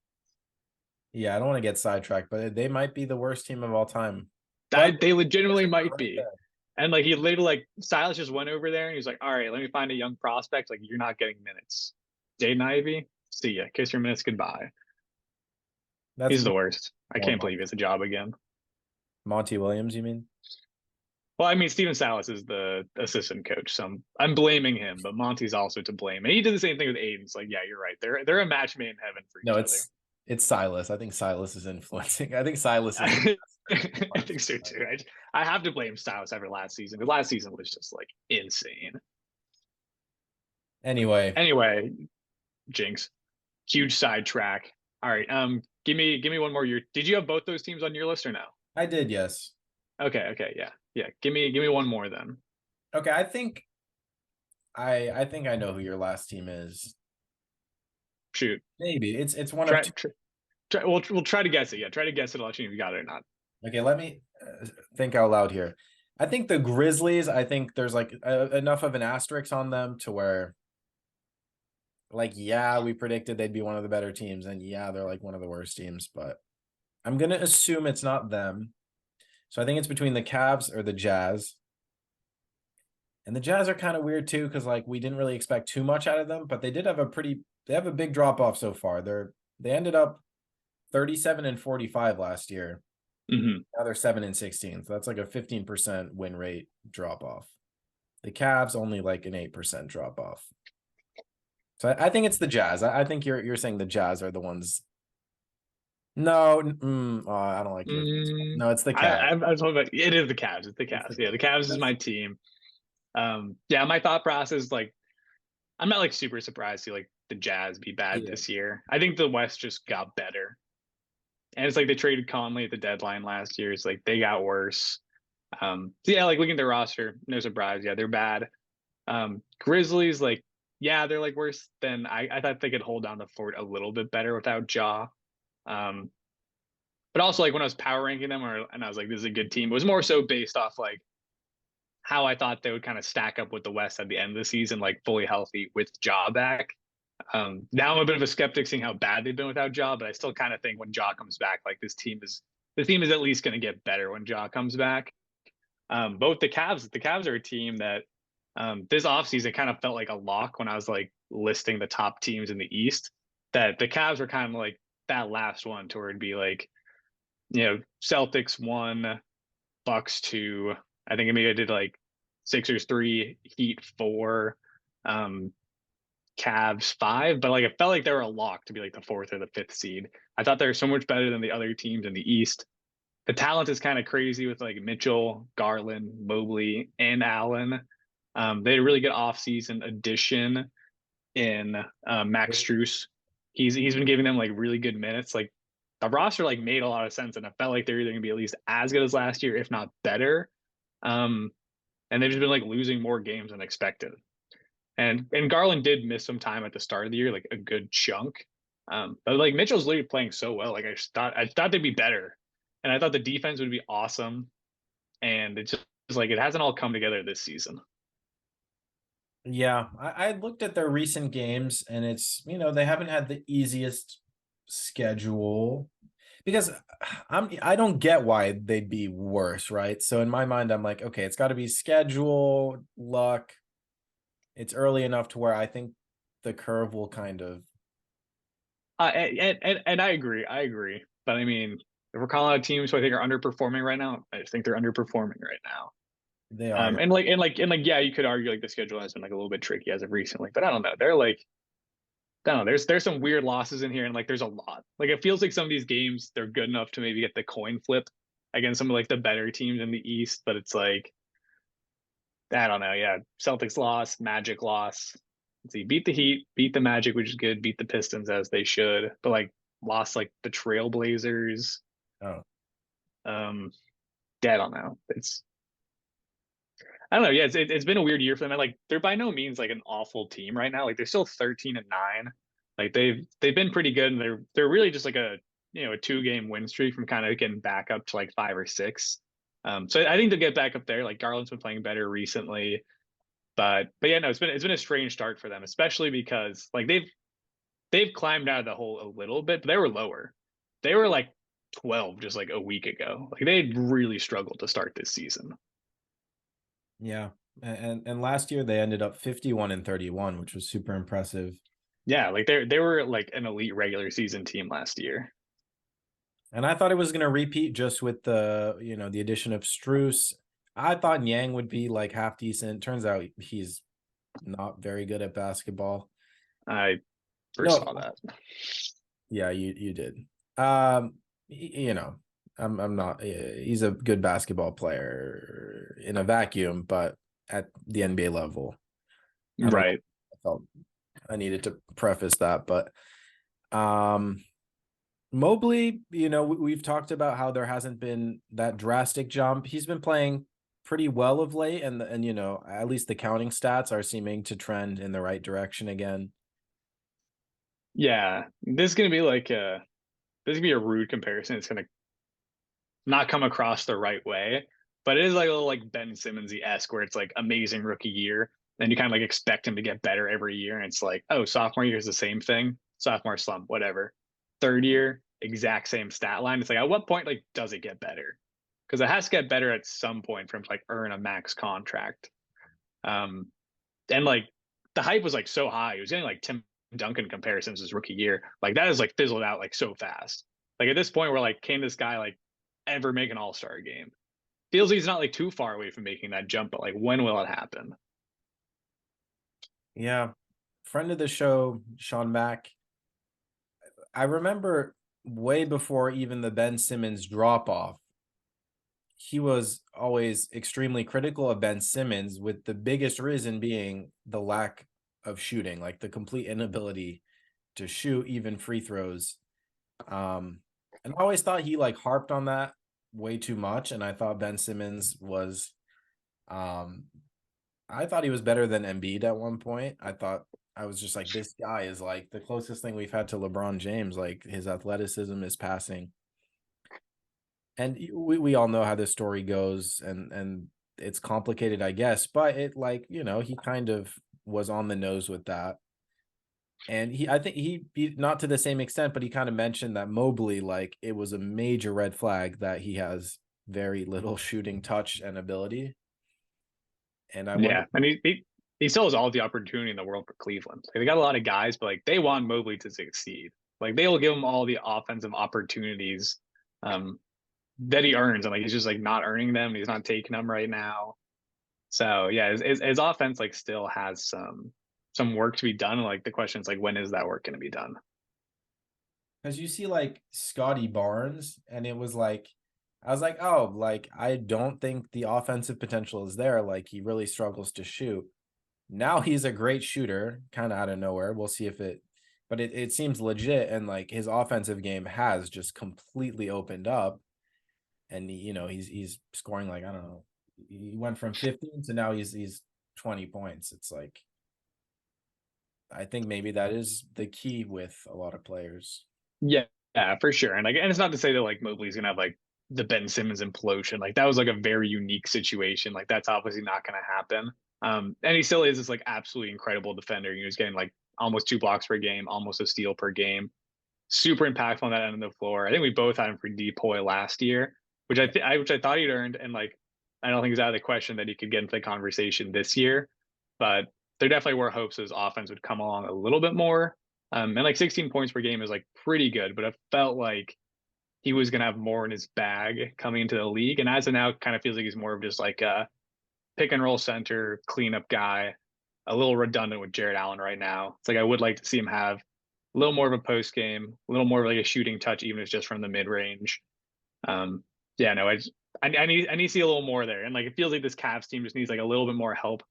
Yeah, I don't want to get sidetracked, but they might be the worst team of all time. But They legitimately might right be. there. And like he literally like Silas just went over there and he's like, all right, let me find a young prospect. Like you're not getting minutes. Jaden Ivey, see ya. Kiss your minutes goodbye. That's He's the worst. I more can't believe he has a job again. Monty Williams, you mean? Well, I mean, Steven Silas is the assistant coach, so I'm blaming him, but Monty's also to blame. And he did the same thing with Aiden. It's like, yeah, you're right. They're a match made in heaven for No, each other. it's Silas. I think Silas is influencing. I think Silas is I think so too. I have to blame Silas after last season. The last season was just like insane. anyway. Anyway, Jinx, huge sidetrack. All right, give me one more year. Did you have both those teams on your list or no? I did, yes. Okay, yeah, yeah. Give me one more then. Okay, I think I know who your last team is. Shoot, Maybe it's one of try, two. try we'll try to guess it. Yeah, try to guess it. I'll let you know if you got it or not. Okay, let me think out loud here. I think the Grizzlies, I think there's like enough of an asterisk on them to where, like, yeah, we predicted they'd be one of the better teams, and yeah, they're like one of the worst teams, but I'm gonna assume it's not them. So I think it's between the Cavs or the Jazz. And the Jazz are kind of weird too, because like we didn't really expect too much out of them, but they have a big drop off so far. They ended up 37 and 45 last year. Hmm. Now they're 7 and 16. So that's like a 15% win rate drop off. The Cavs only like an 8% drop off. So I think it's the Jazz. I think you're saying the Jazz are the ones. No, I don't like your. Mm, No, it's the I, Cavs. I, I was hoping it is the Cavs. It's the It's the Cavs. Yeah, the Cavs is Cavs. my team. Yeah, my thought process like I'm not like super surprised to like the Jazz be bad Yeah. this year. I think the West just got better. And it's like they traded Conley at the deadline last year. It's like they got worse. So yeah, like looking at their roster, no surprise. Yeah, they're bad. Grizzlies, like, yeah, they're like worse than I thought they could hold down the fort a little bit better without Ja. Um, but also like when I was power ranking them and I was like, this is a good team, it was more so based off like how I thought they would kind of stack up with the West at the end of the season, like fully healthy with Ja back. Now I'm a bit of a skeptic seeing how bad they've been without Ja, but I still kind of think when Ja comes back, like this team is at least going to get better when Ja comes back. Both the Cavs are a team that this offseason kind of felt like a lock when I was like listing the top teams in the East. That the Cavs were kind of like that last one to where it'd be like, Celtics 1, Bucks 2. I think maybe I did like Sixers 3, Heat 4, um, Cavs 5, but like it felt like they were a lock to be like the fourth or the fifth seed. I thought they were so much better than the other teams in the East. The talent is kind of crazy with like Mitchell, Garland, Mobley, and Allen. They had a really good offseason addition in Max Struess. He's been giving them like really good minutes. Like the roster like made a lot of sense, and it felt like they're either going to be at least as good as last year, if not better. Um, and they've just been like losing more games than expected. And Garland did miss some time at the start of the year, like a good chunk. But like Mitchell's literally playing so well. Like I thought they'd be better, and I thought the defense would be awesome. And it's just like it hasn't all come together this season. Yeah, I looked at their recent games, and it's they haven't had the easiest schedule because I don't get why they'd be worse, right? So in my mind, I'm like, okay, it's got to be schedule, luck. It's early enough to where I think the curve will kind of. And I agree. I agree. But I mean, if we're calling out teams who I think are underperforming right now, I just think they're underperforming right now. They are. Yeah, you could argue like the schedule has been like a little bit tricky as of recently, but I don't know. They're like, I don't know. There's some weird losses in here, and like there's a lot. Like it feels like some of these games they're good enough to maybe get the coin flip against some of like the better teams in the East, but it's like I don't know. Yeah, Celtics loss, Magic loss. Let's see, beat the Heat, beat the Magic, which is good, beat the Pistons as they should, but like lost like the Trailblazers. Oh, Um, yeah, I don't know. I don't know. Yeah, it's been a weird year for them. And like they're by no means like an awful team right now. Like they're still 13-9. Like they've been pretty good, and they're really just like a a 2 game win streak from kind of getting back up to like 5 or 6. So I think they'll get back up there. Like Garland's been playing better recently, but yeah, no, it's been a strange start for them, especially because like they've climbed out of the hole a little bit, but they were lower. They were like 12 just like a week ago. Like they really struggled to start this season. Yeah. And last year they ended up 51-31, which was super impressive. Yeah, like they were like an elite regular season team last year. And I thought it was going to repeat just with the addition of Struess. I thought Yang would be like half decent. Turns out he's not very good at basketball. I first No, saw that. yeah, you did. Um, you know, I'm not. He's a good basketball player in a vacuum, but at the NBA level, I don't know. Right. I felt I needed to preface that, but um, Mobley, we've talked about how there hasn't been that drastic jump. He's been playing pretty well of late, and at least the counting stats are seeming to trend in the right direction again. Yeah. This is gonna be a rude comparison. It's gonna not come across the right way, but it is like a little like Ben Simmons-esque where it's like amazing rookie year. Then you kind of like expect him to get better every year. And it's like, oh, sophomore year is the same thing. Sophomore slump, whatever. Third year, exact same stat line. It's like, at what point like does it get better? Because it has to get better at some point from like earn a max contract. Um, and like the hype was like so high. He was getting like Tim Duncan comparisons his rookie year. Like that is like fizzled out like so fast. Like at this point, we're like, can this guy like ever make an all-star game? Feels like he's not like too far away from making that jump, but like when will it happen? Yeah, friend of the show, Sean Mack. I remember way before even the Ben Simmons drop off, he was always extremely critical of Ben Simmons, with the biggest reason being the lack of shooting, like the complete inability to shoot even free throws. And I always thought he like harped on that way too much. And I thought Ben Simmons was, um, I thought he was better than Embiid at one point. I was just like, this guy is like the closest thing we've had to LeBron James. Like his athleticism, is passing, and we all know how this story goes, and it's complicated, I guess. But it like he kind of was on the nose with that. And I think he not to the same extent, but he kind of mentioned that Mobley, like it was a major red flag that he has very little shooting touch and ability. And I wonder, Yeah, and he still has all the opportunity in the world for Cleveland. Like, they got a lot of guys, but like they want Mobley to succeed. Like they will give him all the offensive opportunities um, that he earns, and like he's just like not earning them. He's not taking them right now. So yeah, his offense like still has some work to be done. And like the question is like when is that work going to be done? because you see like Scotty Barnes, and it was like I was like, oh, like I don't think the offensive potential is there. Like he really struggles to shoot. Now he's a great shooter, kind of out of nowhere. We'll see if but it seems legit, and like his offensive game has just completely opened up, and he's scoring like I don't know, he went from 15 to now he's 20 points. It's like I think maybe that is the key with a lot of players. Yeah, yeah, for sure. And it's not to say that like Mobley's gonna have like the Ben Simmons implosion. Like that was like a very unique situation. Like that's obviously not gonna happen. And he still is this like absolutely incredible defender. He was getting like almost 2 blocks per game, almost a steal per game. Super impactful on that end of the floor. I think we both had him for depoy last year, which I thought he'd earned, and like I don't think it's out of the question that he could get into the conversation this year. But there definitely were hopes his offense would come along a little bit more. And like 16 points per game is like pretty good, but it felt like he was gonna have more in his bag coming into the league. And as of now, it kind of feels like he's more of just like a pick and roll center, cleanup guy, a little redundant with Jared Allen right now. It's like I would like to see him have a little more of a post game, a little more of like a shooting touch, even if it's just from the mid range. Um, yeah, no, I need to see a little more there. And like it feels like this Cavs team just needs like a little bit more help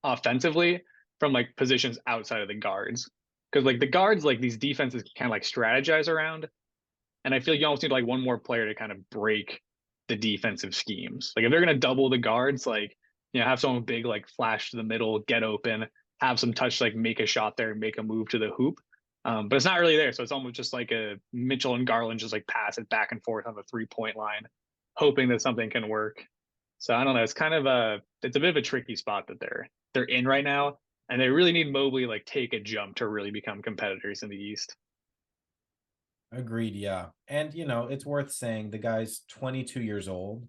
offensively from like positions outside of the guards. Because like the guards, like these defenses kind of like strategize around. And I feel like you almost need like one more player to kind of break the defensive schemes. Like if they're gonna double the guards, like have someone big like flash to the middle, get open, have some touch, like make a shot there, make a move to the hoop. But it's not really there, so it's almost just like a Mitchell and Garland just like pass it back and forth on the 3 point line, hoping that something can work. So I don't know. It's kind of it's a bit of a tricky spot that they're in right now, and they really need Mobley like take a jump to really become competitors in the East. Agreed, yeah. And it's worth saying the guy's 22 years old.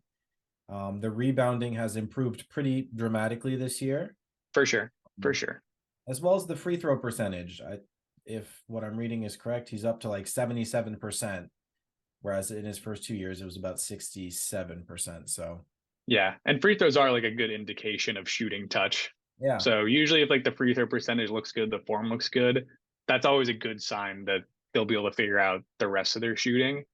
The rebounding has improved pretty dramatically this year, For sure, for sure. as well as the free throw percentage. If what I'm reading is correct, he's up to like 77%, whereas in his first 2 years it was about 67%. So Yeah, and free throws are like a good indication of shooting touch. yeah, So usually, if like the free throw percentage looks good, the form looks good, that's always a good sign that they'll be able to figure out the rest of their shooting.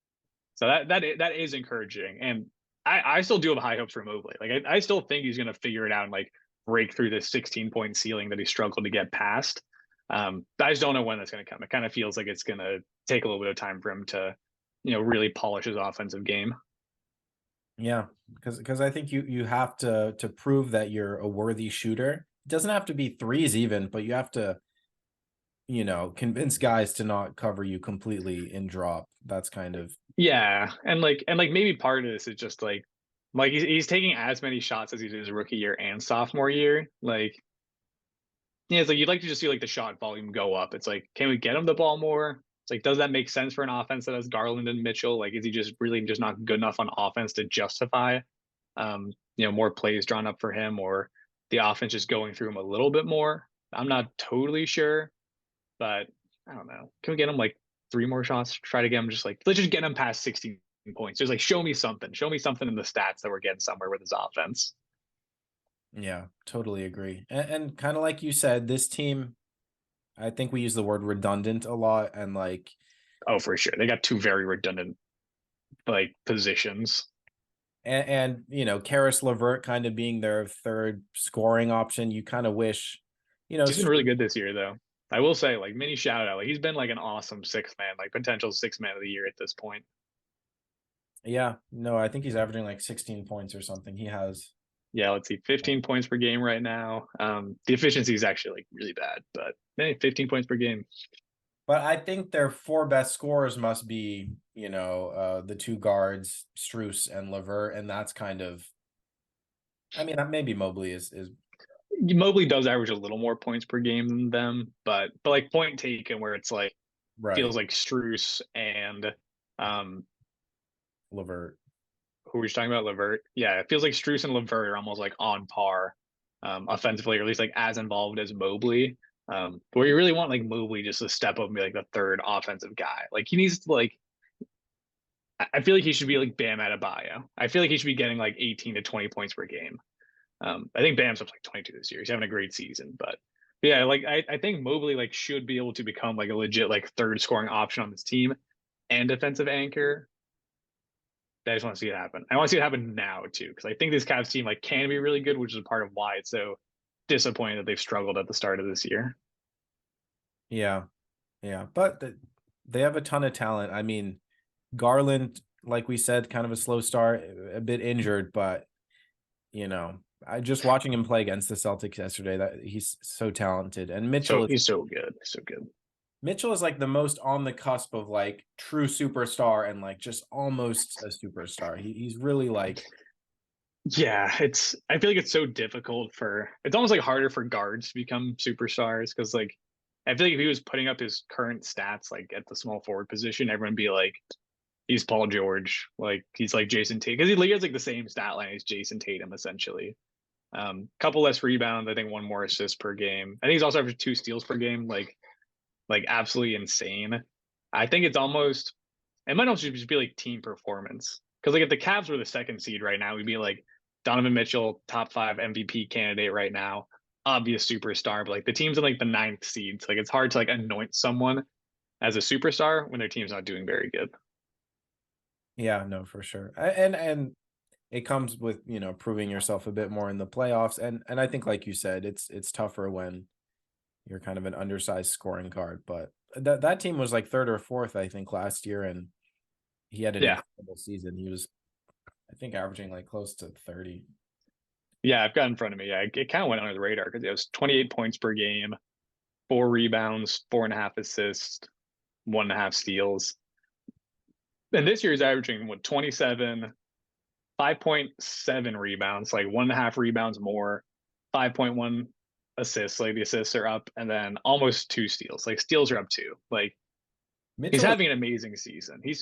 So that is encouraging, and I still do have high hopes for Mobley. Like I still think he's going to figure it out and like break through this 16 point ceiling that he struggled to get past. I just don't know when that's going to come. It kind of feels like it's going to take a little bit of time for him to, really polish his offensive game. yeah, because I think you have to prove that you're a worthy shooter. It doesn't have to be threes even, but you have to convince guys to not cover you completely in drop. That's kind of Yeah, and maybe part of this is just like he's taking as many shots as he did his rookie year and sophomore year. Like, yeah, it's like you'd like to just see like the shot volume go up. It's like, can we get him the ball more? It's like, does that make sense for an offense that has Garland and Mitchell? Like, is he just really just not good enough on offense to justify, more plays drawn up for him, or the offense just going through him a little bit more? I'm not totally sure, but I don't know. Can we get him like three more shots? Try to get him just like let's just get him past 16 points. Just like show me something. Show me something in the stats that we're getting somewhere with his offense. yeah, totally agree. And kind of like you said, this team, I think we use the word redundant a lot, and like Oh, for sure. They got two very redundant like positions. Karis LeVert kind of being their third scoring option. You kind of wish, He's been really good this year, though. I will say, like mini shout out, like he's been like an awesome sixth man, like potential sixth man of the year at this point. yeah, no, I think he's averaging like 16 points or something. He has. Yeah, let's see, 15 points per game right now. The efficiency is actually like really bad, but hey, 15 points per game. But I think their four best scorers must be, the two guards, Struess and LeVert, and that's kind of. I mean, maybe Mobley is Mobley does average a little more points per game than them, but like point taken, where it's like right. feels like Struess and um LeVert. who were you talking about, Levert? Yeah, it feels like Struess and Levert are almost like on par offensively, or at least like as involved as Mobley. Where you really want like Mobley just to step up and be like the third offensive guy. Like he needs to like I feel like he should be like Bam Adebayo. I feel like he should be getting like 18 to 20 points per game. I think Bam's up like 22 this year. He's having a great season, but yeah, like I think Mobley like should be able to become like a legit like third scoring option on this team and defensive anchor. I just want to see it happen. I want to see it happen now too, because I think this Cavs team like can be really good, which is a part of why it's so disappointing that they've struggled at the start of this year. Yeah, yeah, but they have a ton of talent. I mean, Garland, like we said, kind of a slow start, a bit injured, but I just watching him play against the Celtics yesterday, that he's so talented. And So Mitchell is he's so good, so good. Mitchell is like the most on the cusp of like true superstar and like just almost a superstar. He's really like Yeah, I feel like it's so difficult for it's almost like harder for guards to become superstars because like I feel like if he was putting up his current stats like at the small forward position, everyone would be like, he's Paul George, like he's like Jason Tatum because he has like the same stat line as Jason Tatum essentially. Couple less rebounds, I think one more assist per game. I think he's also averaged 2 steals per game, like absolutely insane. I think it's almost it might also just be like team performance because like if the Cavs were the second seed right now, we'd be like Donovan Mitchell, top 5 MVP candidate right now, obvious superstar. But like the team's in like the ninth seed, so like it's hard to like anoint someone as a superstar when their team's not doing very good. yeah, no, for sure. And it comes with, proving yourself a bit more in the playoffs. And I think like you said, it's tougher when you're kind of an undersized scoring guard, but that team was like third or fourth, I think, last year, and he had an Yeah. incredible season. He was, I think, averaging like close to 30. Yeah, I've got in front of me. Yeah, it kind of went under the radar because it was 28 points per game, 4 rebounds, 4.5 assists, 1.5 steals. And this year he's averaging what 27, 5.7 rebounds, like 1.5 rebounds more, 5.1 assists, like the assists are up, and then almost 2 steals. Like steals are up too. Like he's Mitchell is having an amazing season. He's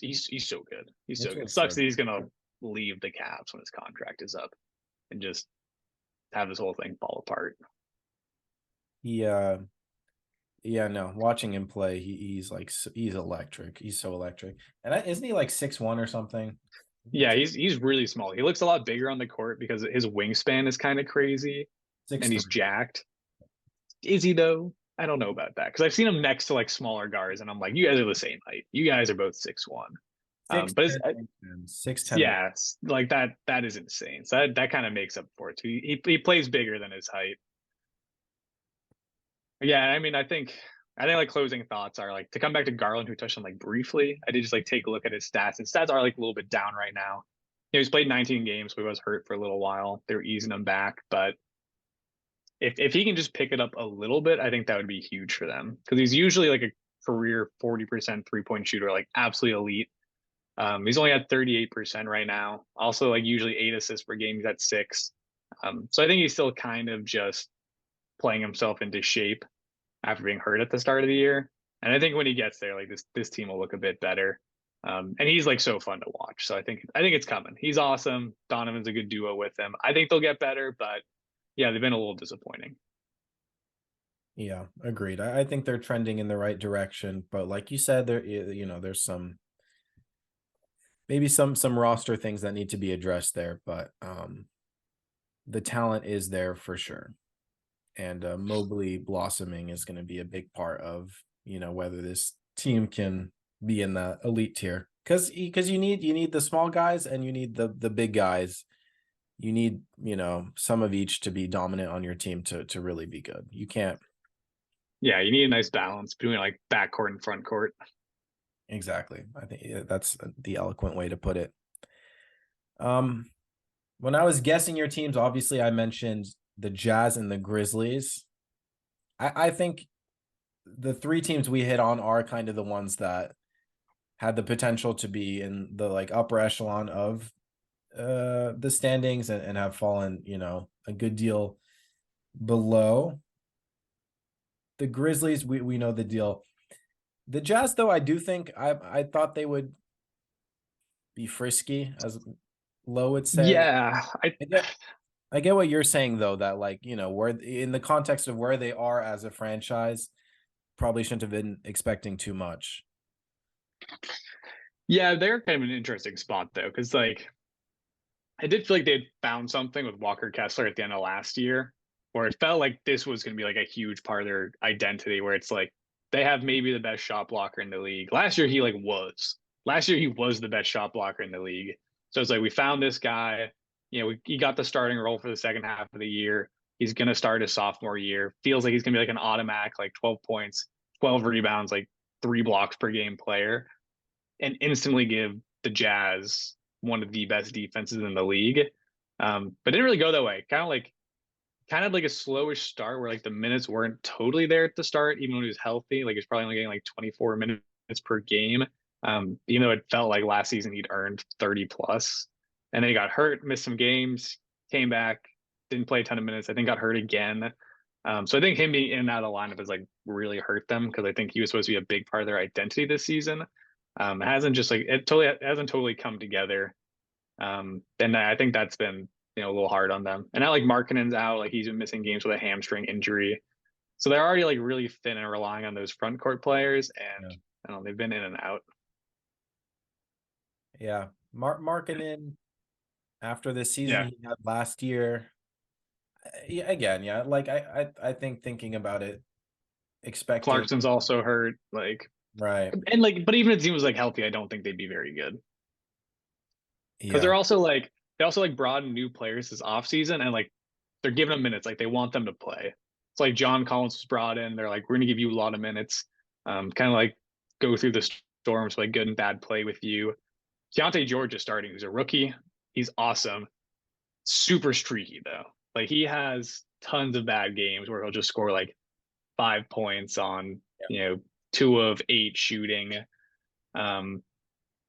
so good. He's so Mitchell good. is so Sucks that good. he's gonna leave the Cavs when his contract is up and just have this whole thing fall apart. He yeah, no, watching him play, he's like he's electric. He's so electric. And isn't he like 6'1" or something? Yeah, he's really small. He looks a lot bigger on the court because his wingspan is kind of crazy Six and he's three. jacked. Is he though? I don't know about that because I've seen him next to like smaller guards, and I'm like, you guys are the same height. You guys are both 6'1". Six But it's, ten, 6'10". yeah, it's like that is insane. So that kind of makes up for it too. He plays bigger than his height. Yeah, I mean, I think like closing thoughts are like to come back to Garland, who touched on like briefly. I did just like take a look at his stats. His stats are like a little bit down right now. He's played 19 games, so he was hurt for a little while. They're easing him back, but if he can just pick it up a little bit, I think that would be huge for them because he's usually like a career 40% 3-point shooter, like absolutely elite. He's only at 38% right now. Also, like usually 8 assists per game. He's at 6. So I think he's still kind of just playing himself into shape after being hurt at the start of the year. And I think when he gets there, like this team will look a bit better. And he's like so fun to watch. So I think it's coming. He's awesome. Donovan's a good duo with him. I think they'll get better, but yeah, they've been a little disappointing. Yeah, agreed. I think they're trending in the right direction, but like you said, there's some maybe some roster things that need to be addressed there, but the talent is there for sure. And Mobley blossoming is going to be a big part of, whether this team can be in the elite tier. Because you need the small guys and you need the big guys. You need, some of each to be dominant on your team to really be good. You can't. Yeah, you need a nice balance between like backcourt and front court. Exactly. I think that's the eloquent way to put it. Um, when I was guessing your teams, obviously I mentioned the Jazz and the Grizzlies. I think the three teams we hit on are kind of the ones that had the potential to be in the like upper echelon of the standings and have fallen, a good deal below. The Grizzlies, we know the deal. The Jazz, though, I do think I thought they would be frisky, as Low would say. Yeah, I get I get what you're saying though, that like, where in the context of where they are as a franchise, probably shouldn't have been expecting too much. yeah, they're kind of an interesting spot though, because like I did feel like they'd found something with Walker Kessler at the end of last year, where it felt like this was going to be like a huge part of their identity, where it's like they have maybe the best shot blocker in the league. Last year, he like was. Last year, he was the best shot blocker in the league. So it's like we found this guy. He got the starting role for the second half of the year. He's going to start his sophomore year. Feels like he's going to be like an automatic, like 12 points, 12 rebounds, like 3 blocks per game player, and instantly give the Jazz one of the best defenses in the league. But it didn't really go that way. Kind of like a slowish start where like the minutes weren't totally there at the start, even when he was healthy. Like he's probably only getting like 24 minutes per game. Even though it felt like last season he'd earned 30 plus. And then he got hurt, missed some games, came back, didn't play a ton of minutes. I think got hurt again. So I think him being in and out of the lineup has like really hurt them because I think he was supposed to be a big part of their identity this season. It hasn't just like it hasn't totally come together. And I think that's been a little hard on them. And now like Markkanen's out, like he's been missing games with a hamstring injury. So they're already like really thin and relying on those front court players, and Yeah. I don't know, they've been in and out. Yeah. Markkanen after the season Yeah, he had last year. Yeah, again, yeah. Like I think thinking about it, expecting Clarkson's also hurt. Like, right. and like, but even if the team was like healthy, I don't think they'd be very good because Yeah. they also like brought in new players this offseason and like they're giving them minutes. Like they want them to play. It's like John Collins was brought in. They're like, we're gonna give you a lot of minutes. Kind of like go through the storms, like good and bad play with you. Keontae George is starting, who's a rookie. He's awesome. Super streaky though. Like he has tons of bad games where he'll just score like 5 points on, you know, 2 of 8 shooting. Um,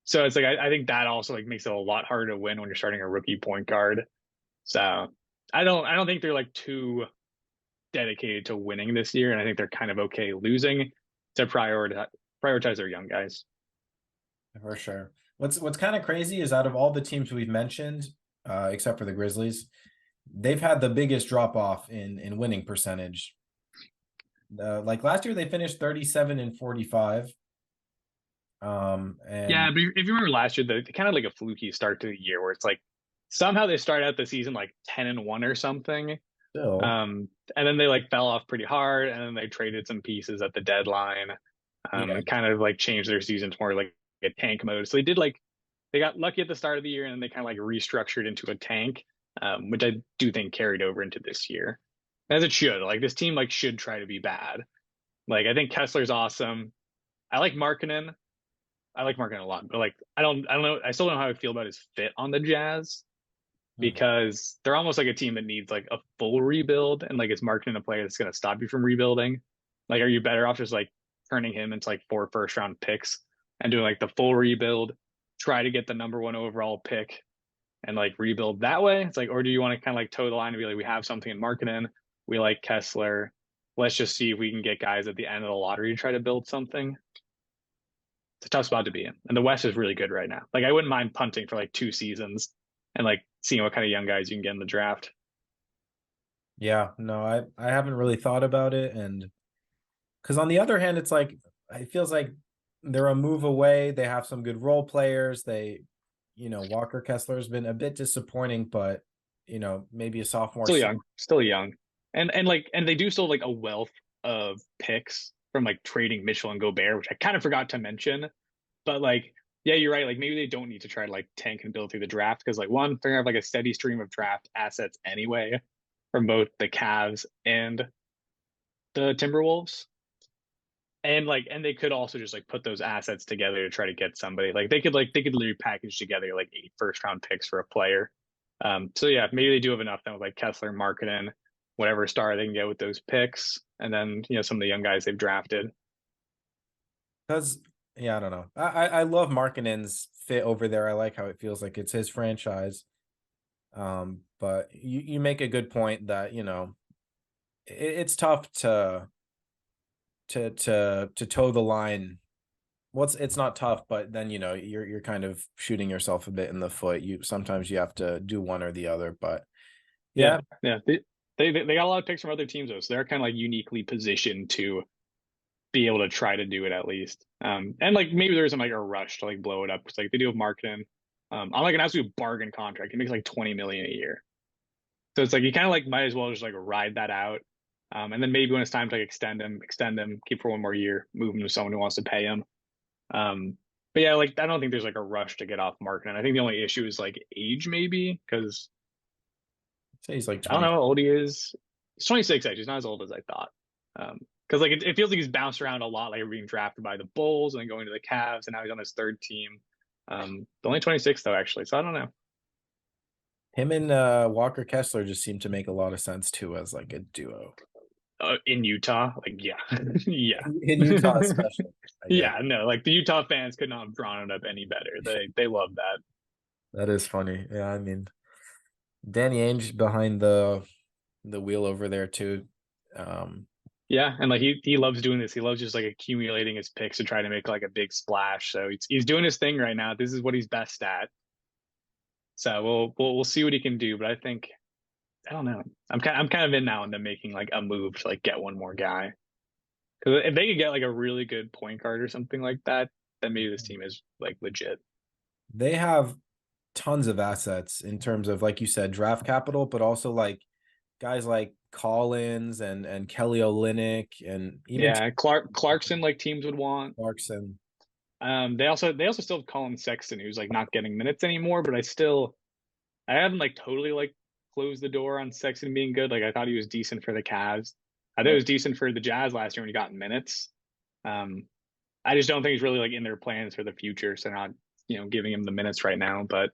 so it's like I think that also like makes it a lot harder to win when you're starting a rookie point guard. So I don't think they're like too dedicated to winning this year, and I think they're kind of okay losing to prioritize their young guys. For sure. What's kind of crazy is out of all the teams we've mentioned, except for the Grizzlies, they've had the biggest drop off in winning percentage. Like last year, they finished 37 and 45. Yeah, And but if you remember last year, they kind of like a fluky start to the year where it's like somehow they started out the season like 10-1 or something. still, And then they like fell off pretty hard, and then they traded some pieces at the deadline. yeah, And kind of like changed their season to more like a tank mode. So they did like they got lucky at the start of the year, and then they kind of like restructured into a tank, which I do think carried over into this year, as it should. Like this team like should try to be bad. Like I think Kessler's awesome. I like Markkinen. I like Markkinen a lot, but like I don't know. I still don't know how I feel about his fit on the Jazz hmm, because they're almost like a team that needs like a full rebuild, and like is Markkinen a player that's going to stop you from rebuilding? Like, are you better off just like turning him into like 4 first round picks and doing like the full rebuild, try to get the number one overall pick and like rebuild that way? It's like, or do you want to kind of like toe the line and be like, we have something in Markkinen, we like Kessler, let's just see if we can get guys at the end of the lottery to try to build something. It's a tough spot to be in, and the West is really good right now. Like, I wouldn't mind punting for like 2 seasons and like seeing what kind of young guys you can get in the draft. yeah, no, I haven't really thought about it, and because on the other hand, it's like it feels like they're a move away. They have some good role players. Walker Kessler's been a bit disappointing, but maybe a sophomore slump. Still young, and they do still have, like a wealth of picks from like trading Mitchell and Gobert, which I kind of forgot to mention. But like, yeah, you're right. Like maybe they don't need to try to like tank and build through the draft because like one, they're gonna have like a steady stream of draft assets anyway from both the Cavs and the Timberwolves. And they could also just like put those assets together to try to get somebody. Like they could literally package together like 8 first round picks for a player. So yeah, maybe they do have enough then with like Kessler, Markkinen, whatever star they can get with those picks, and then some of the young guys they've drafted. Because yeah, I don't know. I love Markkinen's fit over there. I like how it feels like it's his franchise. But you make a good point that it's tough to toe the line. Well, it's not tough, but then you're kind of shooting yourself a bit in the foot. Sometimes you have to do one or the other. But Yeah, yeah, yeah. They got a lot of picks from other teams though, so they're kind of like uniquely positioned to be able to try to do it at least. And like maybe there isn't like a rush to like blow it up because like they do have Markkinen on like an absolute bargain contract. He makes like 20 million a year. So it's like you kind of like might as well just like ride that out. And then maybe when it's time to like extend him, keep for one more year, move him to someone who wants to pay him. But yeah, like I don't think there's like a rush to get off Markkinen. I think the only issue is like age maybe because say he's like I don't 20. know how old he is. He's 26 actually. He's not as old as I thought. Because like it feels like he's bounced around a lot, like being drafted by the Bulls and then going to the Cavs, and now he's on his third team. Only 26 though, actually. So I don't know. Him and Walker Kessler just seem to make a lot of sense too as like a duo In Utah, like yeah, yeah, in Utah, especially. I guess yeah. No, like the Utah fans could not have drawn it up any better. They love that. that is funny. Yeah, I mean, Danny Ainge behind the wheel over there too. Um, Yeah, and like he loves doing this. He loves just like accumulating his picks to try to make like a big splash. So he's doing his thing right now. This is what he's best at. So we'll see what he can do. But I think I don't know. I'm kind of in now into making like a move to like get one more guy. Because if they could get like a really good point guard or something like that, then maybe this team is like legit. they have tons of assets in terms of, like you said, draft capital, but also like guys like Collins and Kelly Olynyk and even Yeah, Clarkson like teams would want. Clarkson. They also still have Colin Sexton who's like not getting minutes anymore, but I haven't like totally like closed the door on Sexton being good. Like I thought he was decent for the Cavs. I thought he was decent for the Jazz last year when he got minutes. Um, I just don't think he's really like in their plans for the future. So not giving him the minutes right now, but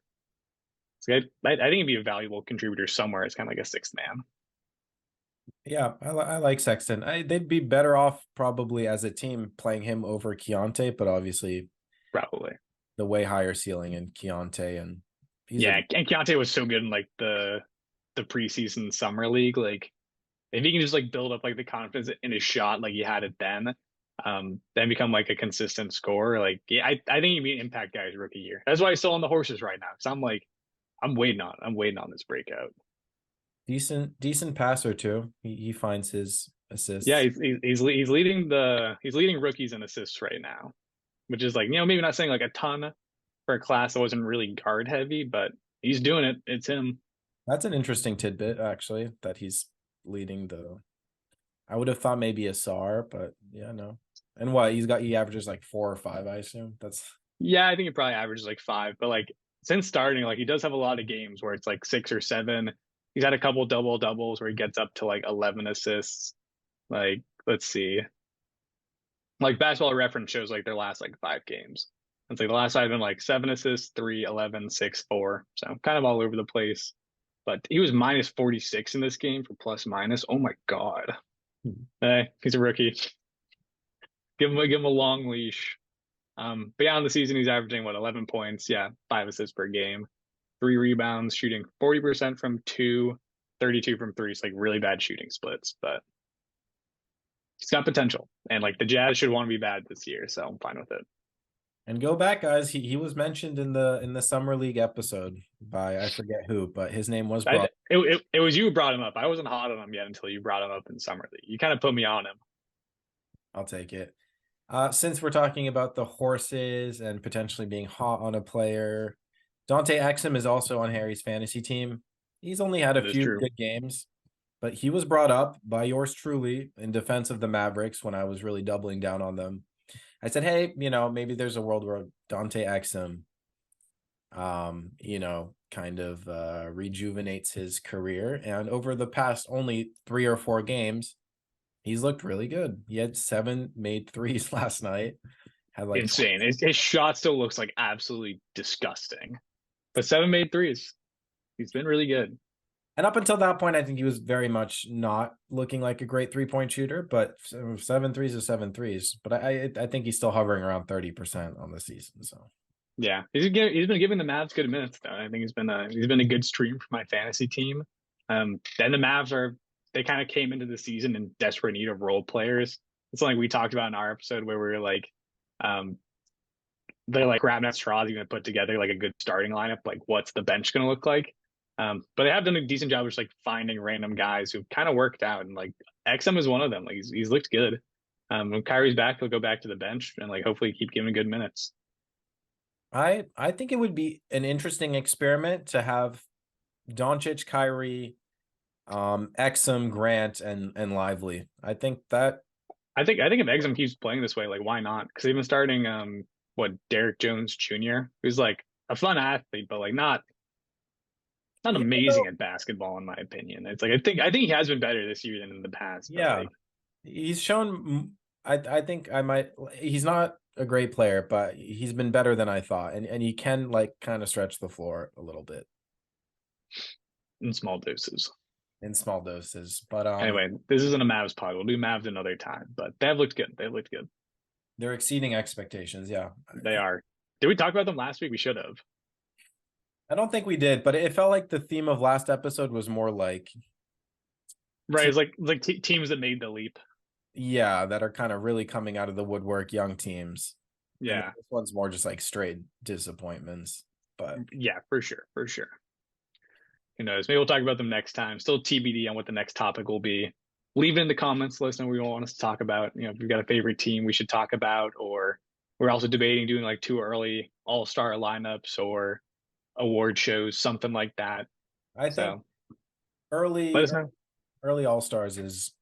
I think he'd be a valuable contributor somewhere. It's kind of like a sixth man, Yeah, I like Sexton. They'd be better off probably as a team playing him over Keontae, but obviously probably. the way higher ceiling in Keontae, and he's a Yeah, and Keontae was so good in like the preseason summer league. Like if he can just like build up like the confidence in his shot like he had it then become like a consistent scorer. Like yeah, I think he'd be an impact guy his rookie year. That's why he's still on the horses right now. Because I'm waiting on this breakout. decent passer too. He finds his Yeah, assists. he's leading rookies in assists right now, which is like maybe not saying like a ton for a class that wasn't really guard heavy, but he's doing it. It's him. That's an interesting tidbit, actually, that he's leading the. I would have thought maybe a SAR, but yeah, no. And what he averages like 4 or 5, I assume. That's Yeah, I think he probably averages like five, but like since starting, like he does have a lot of games where it's like 6 or 7. He's had a couple double doubles where he gets up to like 11 assists. Like, let's see. Like basketball reference shows like their last like 5 games. It's like the last five have been like 7 assists, 3, 11, 6, 4. So kind of all over the place. But he was minus 46 in this game for plus minus. Oh my God. Hey, he's a rookie. Give him a long leash. But yeah, on the season he's averaging what 11 points, yeah, 5 assists per game, 3 rebounds, shooting 40% from two, 32 from three. It's like really bad shooting splits, but he's got potential. And like the Jazz should want to be bad this year, so I'm fine with it. and go back, guys. He was mentioned in the summer league episode by I forget who, but his name was I, brought. it was you who brought him up. I wasn't hot on him yet until you brought him up in summer league. You kind of put me on him. I'll take it. Since we're talking about the horses and potentially being hot on a player, Dante Exum is also on Harry's fantasy team. He's only had a That is few true. good games, but he was brought up by yours truly in defense of the Mavericks when I was really doubling down on them. I said, hey, maybe there's a world where Dante Exum, kind of rejuvenates his career. And over the past only 3 or 4 games, he's looked really good. He had 7 made threes last night. Had like 20. Insane. His shot still looks like absolutely disgusting. But 7 made threes. He's been really good. And up until that point, I think he was very much not looking like a great 3-point shooter. But 7 threes is 7 threes. But I think he's still hovering around 30% on the season. So Yeah, he's been giving the Mavs good minutes though. I think he's been a good stream for my fantasy team. Then the Mavs they kind of came into the season in desperate need of role players. It's something we talked about in our episode where we were like, um, they're like grabbing at straws, even to put together like a good starting lineup. Like, what's the bench going to look like? But they have done a decent job of just like finding random guys who've kind of worked out, and like XM is one of them. Like he's looked good. When Kyrie's back, he'll go back to the bench and like hopefully keep giving good minutes. I think it would be an interesting experiment to have Doncic, Kyrie, Exum, Grant, and Lively. I think that I think if Exum keeps playing this way, like why not? Because they've been starting Derek Jones Jr., who's like a fun athlete, but like not yeah, amazing at basketball in my opinion. It's like I think he has been better this year than in the past, but yeah, like he's shown. I think I might. He's not a great player, but he's been better than I thought, and he can like kind of stretch the floor a little bit in small doses. in small doses. But Anyway, this isn't a Mavs pod. We'll do Mavs another time, but they have looked good. They've looked good. they're exceeding expectations. Yeah, They are. Did we talk about them last week? We should have. I don't think we did, but it felt like the theme of last episode was more like Right, it's like teams that made the leap. yeah, that are kind of really coming out of the woodwork, young teams. And Yeah, this one's more just like straight disappointments. But yeah, for sure, for sure. Who knows? Maybe we'll talk about them next time. Still TBD on what the next topic will be. Leave it in the comments. Let us know what you want us to talk about. If you've got a favorite team we should talk about, or we're also debating doing like 2 early all-star lineups or award shows, something like that. I think So let early us know. early all stars is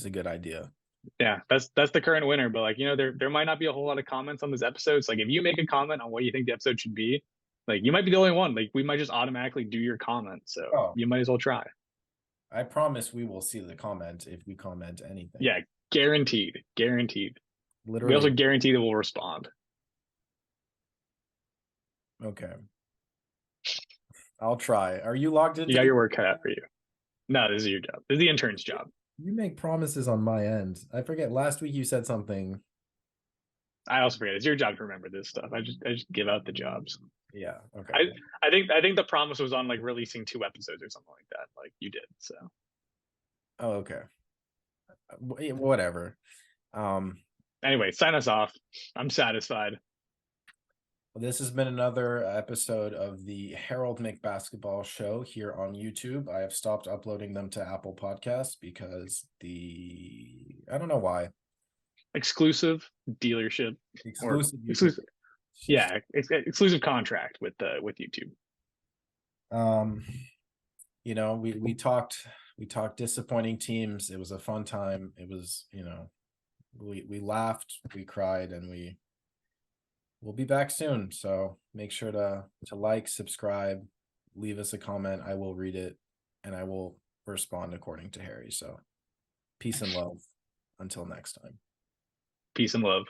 a good idea. Yeah, that's the current winner. But like, there might not be a whole lot of comments on this episode. So like if you make a comment on what you think the episode should be, like you might be the only one. Like we might just automatically do your comment. So Oh, you might as well try. I promise we will see the comment if we comment anything. Yeah, guaranteed. Guaranteed. We Literally. also guarantee that we'll respond. Okay. I'll try. Are you logged You into got the? your work cut out for you. No, this is your job. This is the intern's job. You make promises on my end. I forget. Last week you said something. I also forget it's your job to remember this stuff. I just give out the jobs. Yeah. Okay. I I think the promise was on like releasing 2 episodes or something like that. Like you did. So Oh, okay. Whatever. anyway, sign us off. I'm satisfied. This has been another episode of the Harold McBasketball Show here on YouTube. I have stopped uploading them to Apple Podcasts because I don't know why. Exclusive dealership or Exclusive YouTube. exclusive. Yeah, exclusive contract with YouTube. Um, we talked disappointing teams. It was a fun time. It was, we laughed, we cried, and we'll be back soon. So make sure to like, subscribe, leave us a comment. I will read it and I will respond according to Harry. So peace and love until next time. Peace and love.